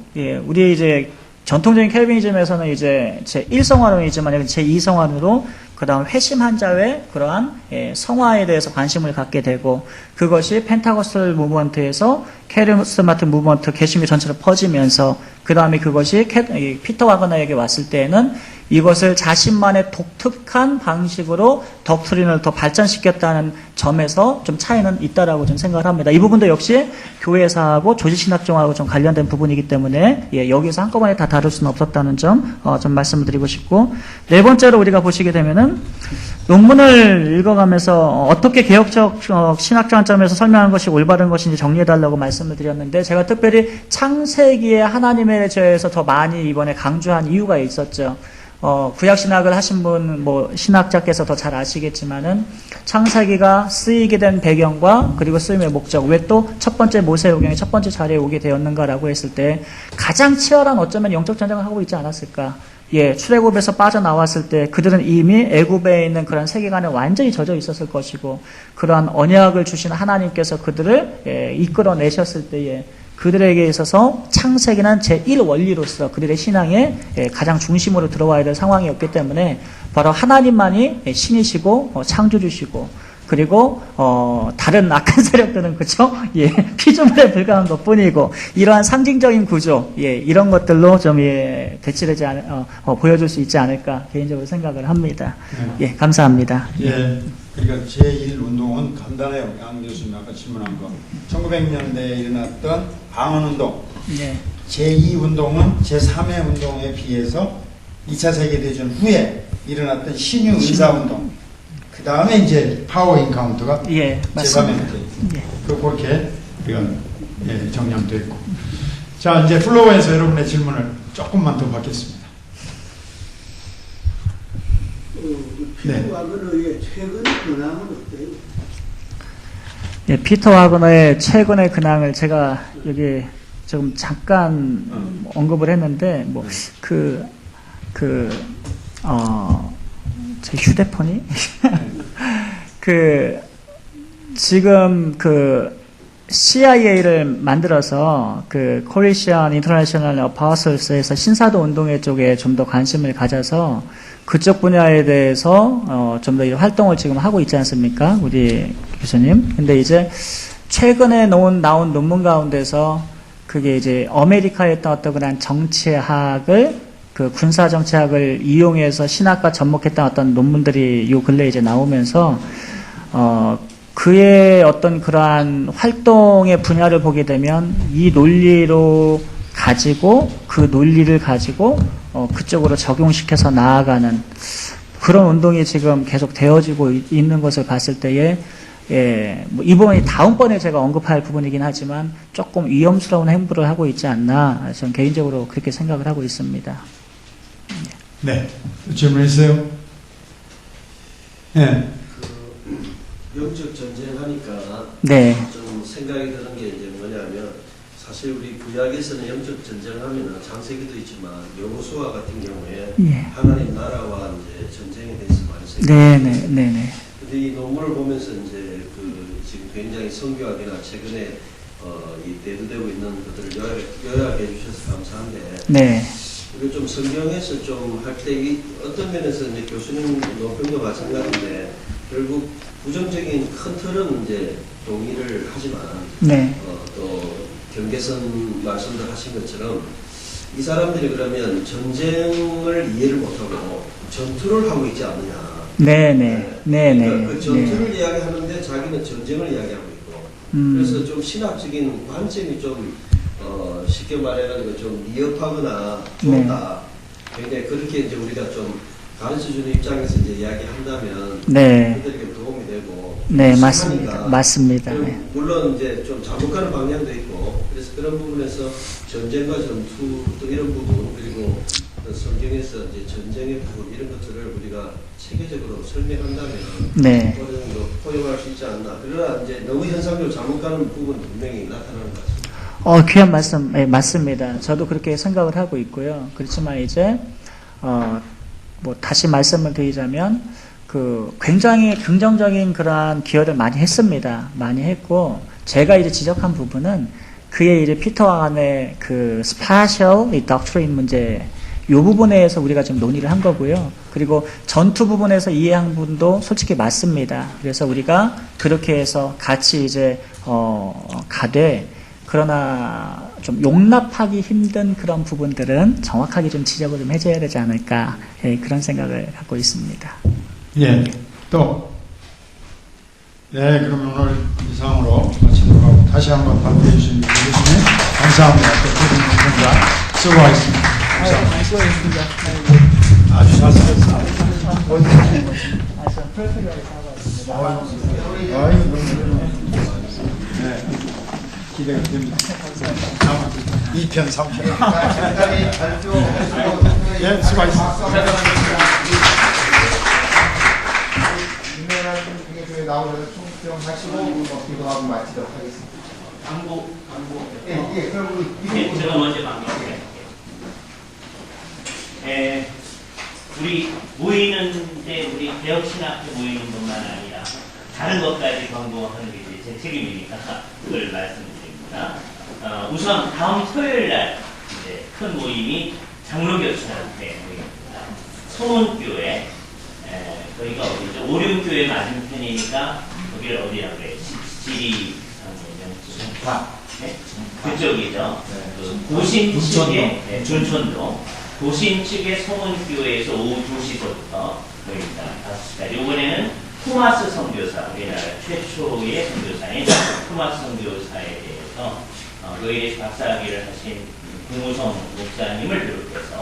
우리 이제 전통적인 캘비니즘에서는 이제 제1성화론이지만 제2성화론으로 그다음 회심한 자의 그러한 성화에 대해서 관심을 갖게 되고 그것이 펜타코스탈 무브먼트에서 캐리스마틱 무브먼트 개신교 전체로 퍼지면서 그 다음에 그것이 피터 와그너에게 왔을 때에는 이것을 자신만의 독특한 방식으로 덕트린을 더 발전시켰다는 점에서 좀 차이는 있다라고 좀 생각을 합니다. 이 부분도 역시 교회사하고 조직신학종하고 좀 관련된 부분이기 때문에 여기서 한꺼번에 다 다룰 수는 없었다는 점 좀 말씀을 드리고 싶고 네 번째로 우리가 보시게 되면은 논문을 읽어가면서 어떻게 개혁적 신학 관점에서 설명한 것이 올바른 것인지 정리해달라고 말씀을 드렸는데 제가 특별히 창세기의 하나님에 대해서 더 많이 이번에 강조한 이유가 있었죠. 구약신학을 하신 분, 신학자께서 더 잘 아시겠지만은, 창세기가 쓰이게 된 배경과, 그리고 쓰임의 목적, 왜 또 첫 번째 모세오경의 첫 번째 자리에 오게 되었는가라고 했을 때, 가장 치열한 어쩌면 영적 전쟁을 하고 있지 않았을까. 출애굽에서 빠져나왔을 때, 그들은 이미 애굽에 있는 그런 세계관에 완전히 젖어 있었을 것이고, 그러한 언약을 주신 하나님께서 그들을 이끌어내셨을 때에, 그들에게 있어서 창세기는 제1원리로서 그들의 신앙의 가장 중심으로 들어와야 될 상황이었기 때문에 바로 하나님만이 신이시고 창조주시고 그리고 다른 악한 세력들은 그쵸? 피조물에 불과한 것뿐이고 이러한 상징적인 구조 이런 것들로 좀 대치되지 보여줄 수 있지 않을까 개인적으로 생각을 합니다. 감사합니다. 그러니까 제1운동은 간단해요. 양 교수님 아까 질문한 거. 1900년대에 일어났던 방언운동. 제2운동은 제3의 운동에 비해서 2차 세계대전 후에 일어났던 신유 의사운동. 그 다음에 이제 파워 인카운터가 제3의 그렇게 우리가 정리하면 있고. 자, 이제 플로어에서 여러분의 질문을 조금만 더 받겠습니다. 피터 와그너의 최근 근황은 어때요? 피터 와그너의 최근의 근황을 제가 여기 좀 잠깐 언급을 했는데, 제 휴대폰이? 지금 CIA를 만들어서 Coalition International Apostoles에서 신사도 운동회 쪽에 좀 더 관심을 가져서 그쪽 분야에 대해서 좀 더 활동을 지금 하고 있지 않습니까? 우리 교수님. 근데 이제 최근에 나온 논문 가운데서 그게 이제 아메리카에 있던 어떤 그런 정치학을 군사 정치학을 이용해서 신학과 접목했던 어떤 논문들이 요 근래 이제 나오면서 그의 어떤 그러한 활동의 분야를 보게 되면 이 논리로 가지고 그 논리를 가지고 그쪽으로 적용시켜서 나아가는 그런 운동이 지금 계속 되어지고 있는 것을 봤을 때에 이 부분이 다음번에 제가 언급할 부분이긴 하지만 조금 위험스러운 행보를 하고 있지 않나 저는 개인적으로 그렇게 생각을 하고 있습니다. 네, 질문 있어요? 네. 영적 전쟁하니까 좀 생각이 드는 게 이제 뭐냐면 사실 우리 구약에서는 영적 전쟁하면은 창세기도 있지만 여호수아 같은 경우에 하나님 나라와 이제 전쟁에 대해서 많이 생각해요. 네네. 근데 이 논문을 보면서 이제 지금 굉장히 성교학이나 최근에 이 대두되고 있는 것들을 요약해 주셔서 감사한데. 그리고 좀 성경에서 좀 할 때 어떤 면에서 이제 교수님 논평도 마찬가지인데 결국 부정적인 큰 틀은 이제 동의를 하지만 또 경계선 말씀도 하신 것처럼 이 사람들이 그러면 전쟁을 이해를 못하고 전투를 하고 있지 않느냐. 그러니까 그 전투를 이야기하는데 자기는 전쟁을 이야기하고 있고 그래서 좀 신학적인 관점이 좀 쉽게 말해가지고 좀 미흡하거나 좋다. 굉장히 그렇게 이제 우리가 좀 가르쳐주는 입장에서 이제 이야기한다면 그들에게 도움이 되고 맞습니다. 물론 이제 좀 잘못하는 방향도 있고 그래서 그런 부분에서 전쟁과 전투 또 이런 부분 그리고 성경에서 이제 전쟁의 부분 이런 것들을 우리가 체계적으로 설명한다면 어느 정도 포용할 수 있지 않나. 그러나 이제 너무 현상적으로 잘못 가는 부분 분명히 나타나는 것 같습니다. 귀한 말씀, 맞습니다. 저도 그렇게 생각을 하고 있고요. 그렇지만 이제, 다시 말씀을 드리자면, 굉장히 긍정적인 그러한 기여를 많이 했습니다. 많이 했고, 제가 이제 지적한 부분은 그의 이제 피터 와간의 스파셜 이 덕트린 문제, 부분에서 우리가 지금 논의를 한 거고요. 그리고 전투 부분에서 이해한 부분도 솔직히 맞습니다. 그래서 우리가 그렇게 해서 같이 이제 가되, 그러나 좀 용납하기 힘든 그런 부분들은 정확하게 좀 지적을 좀 해줘야 되지 않을까, 예, 그런 생각을 갖고 있습니다. 예, 또. 네, 그러면 오늘 이상으로 마치도록 하고 다시 한번 발표해 주신 분들 계시네. 감사합니다. 또 최근 공부자 수고하셨습니다. 감사합니다. 수고하셨습니다. 아주 잘 쓰셨습니다. 네, 기대가 됩니다. 2편, 3편. 예, 수고하셨습니다. 나오셔서 총평 하시고 기도하고 마치도록 하겠습니다. 광고. 예, 그럼 제가 먼저 광고할게요. 우리 모이는데 우리 개혁신학회 모이는 것만 아니라 다른 것까지 광고하는 게 이제 제 책임이니까 그걸 말씀드립니다. 우선 다음 토요일 날 이제 큰 모임이 장로교신학회 모임입니다. 소문교회. 거기가 어디죠? 오륜교회 맞은편이니까 거기를 어디라고 그래요? 지리 네? 그쪽이죠. 그 고신 측에 준천도 고신 측의 소문교회에서 오후 2시부터 모입니다. 5시까지. 이번에는 토마스 선교사, 우리나라 최초의 선교사인 토마스 선교사에 대해서 노예의 박사학위를 하신 공우성 목사님을 비롯해서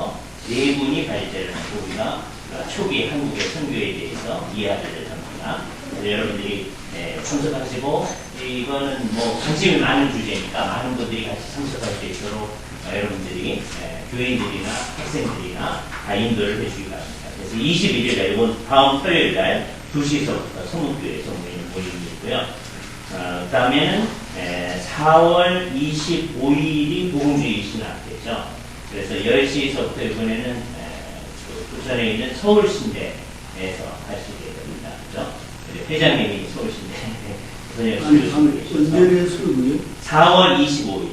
네 분이 발제를 하고 우리가 초기 한국의 선교에 대해서 이야기를 합니다. 여러분들이 참석하시고 이거는 뭐 관심이 많은 주제니까 많은 분들이 같이 참석할 수 있도록 여러분들이 교인들이나 학생들이나 다 인도를 해주기 바랍니다. 그래서 21일 날 이번 다음 토요일 날 2시서부터 성문교회에서 모이는 모임이고요. 그 다음에는 4월 25일이 복음주의 신학회죠. 그래서 10시서부터 이번에는 부산에 있는 서울신대에서 하시게 됩니다. 그죠? 회장님이 서울신대. 언제를 수업이요? 4월 25일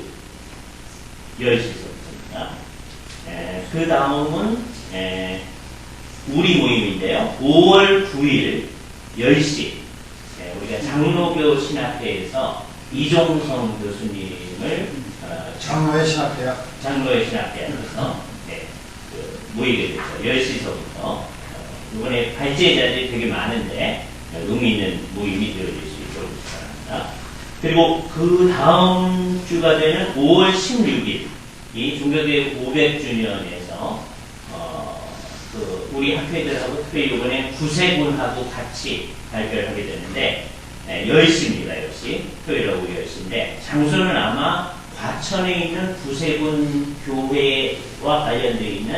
10시서부터입니다. 그 다음은 우리 모임인데요. 5월 9일 10시 우리가 장로교 신학회에서 이종성 교수님을 장로의 신학회야. 장로의 신학회에서 모이게 되죠. 10시서부터. 이번에 발제자들이 되게 많은데 의미 있는 모임이 되어질 수 있도록 바랍니다. 그리고 그 다음 주가 되는 5월 16일 이 종교개혁 500주년에서 우리 학회들하고 특별히 이번에 구세군하고 같이 발표를 하게 되는데 10시입니다. 10시. 토요일 오후 10시인데 장소는 아마 과천에 있는 구세군 교회와 관련되어 있는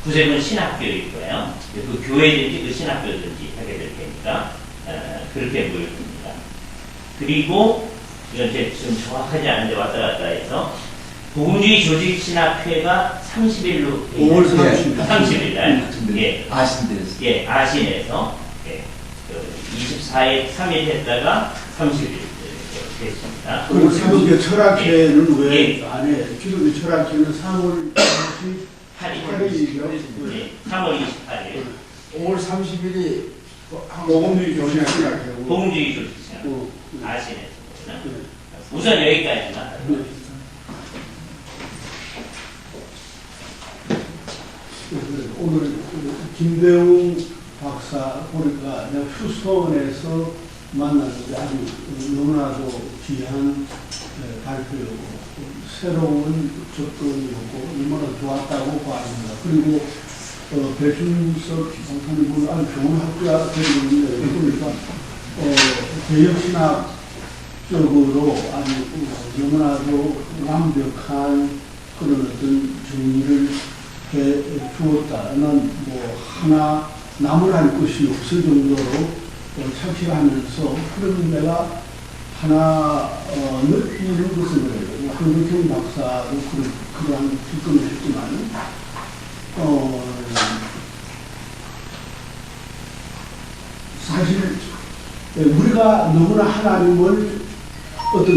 구세군 신학교일 거예요. 그 교회든지 그 신학교든지 하게 될 테니까 그렇게 모일 겁니다. 그리고 이건 지금 정확하지 않은데 왔다 갔다 해서 복음주의 조직신학회가 30일로 5월 30일 날 예, 아신데서. 예, 아신에서 24일 3일 했다가 30일 됐습니다. 그리고 기독교 철학회는 예. 왜 안에 기독교 철학회는 3월 8일이죠. 예, 3월 28일 5월 30일이 복음주의 조직신학회고 복음주의 조직신학회 아신에서 우선 여기까지만 오늘 김대웅 박사 보니까 내가 휴스턴에서 만났는데 아주 너무나도 귀한 발표였고 새로운 접근이었고 얼마나 좋았다고 봤습니다. 그리고 배준석 박사님은 아주 좋은 학교가 되고 있는데 그러니까 개혁신학적으로 아주 너무나도 완벽한 그런 어떤 정리를 해 주었다는 뭐 하나 남을 할 것이 없을 정도로 착취하면서 그런 내가 하나 느끼는 것은 그래요. 한국형 박사도 그러한 접근을 했지만 사실 우리가 너무나 하나님을 어떤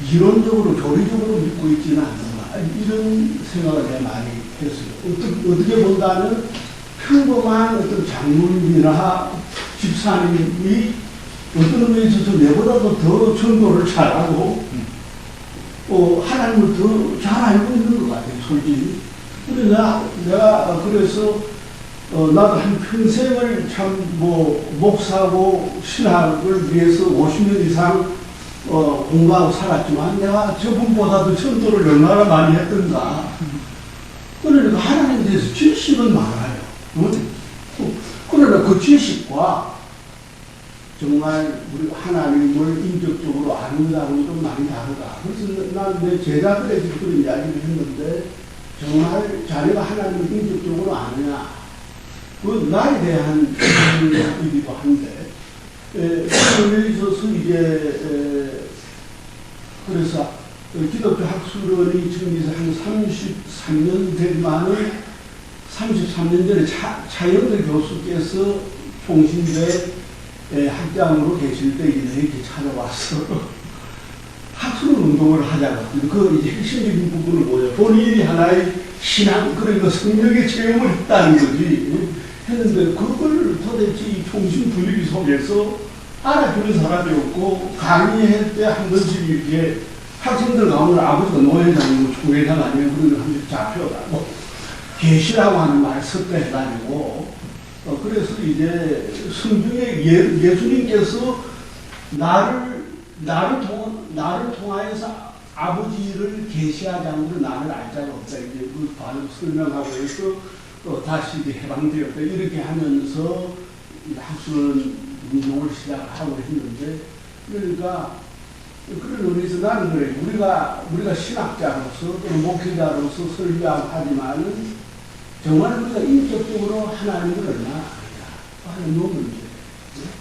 이론적으로 교리적으로 믿고 있지는 않는가 이런 생각을 내가 많이 됐어요. 어떻게 본다면 평범한 어떤 장로님이나 집사님이 어떤 의미에서 내보다도 더 전도를 잘하고 하나님을 더 잘 알고 있는 것 같아요, 솔직히. 근데 내가 그래서 나도 한 평생을 참 목사고 신학을 위해서 50년 이상 공부하고 살았지만 내가 저분보다도 전도를 얼마나 많이 했던가. 그러니까 하나님에 대해서 지식은 많아요. 그러나 그 지식과 정말 우리 하나님을 인격적으로 아는다고는 좀 많이 다르다. 그래서 난 내 제자들에게 그런 이야기를 했는데 정말 자네가 하나님을 인격적으로 아느냐. 그 나에 대한 질문이기도 한데 그에 있어서 이제 그래서 기독교 학술원이 지금 한 33년 되지만은 33년 전에 차영대 교수께서 총신대 학장으로 계실 때 이렇게 찾아와서 학술 운동을 하자고. 그 이제 핵심적인 부분은 뭐냐. 본인이 하나의 신앙, 그러니까 성령의 체험을 했다는 거지. 했는데 그걸 도대체 이 총신 분위기 속에서 알아주는 사람이 없고 강의할 때 한 번씩 이렇게 학생들 가면 아버지가 노회장이고 총회장 아니면 그런 한 번씩 잡혀가고 계시라고 하는 말을 섭외해가지고 그래서 이제 성경의 예수님께서 나를 통하여서 아버지를 계시하지 않으면 나를 알 자가 없다. 이제 그 바로 설명하고 해서 다시 이제 해방되었다. 이렇게 하면서 학술 운동을 시작하고 했는데, 그러니까 그런 의미에서 나는 그래. 우리가 신학자로서 또는 목회자로서 설교하고 하지만은 정말 우리가 인격적으로 하나님을 얼마나 알까? 하는 놈을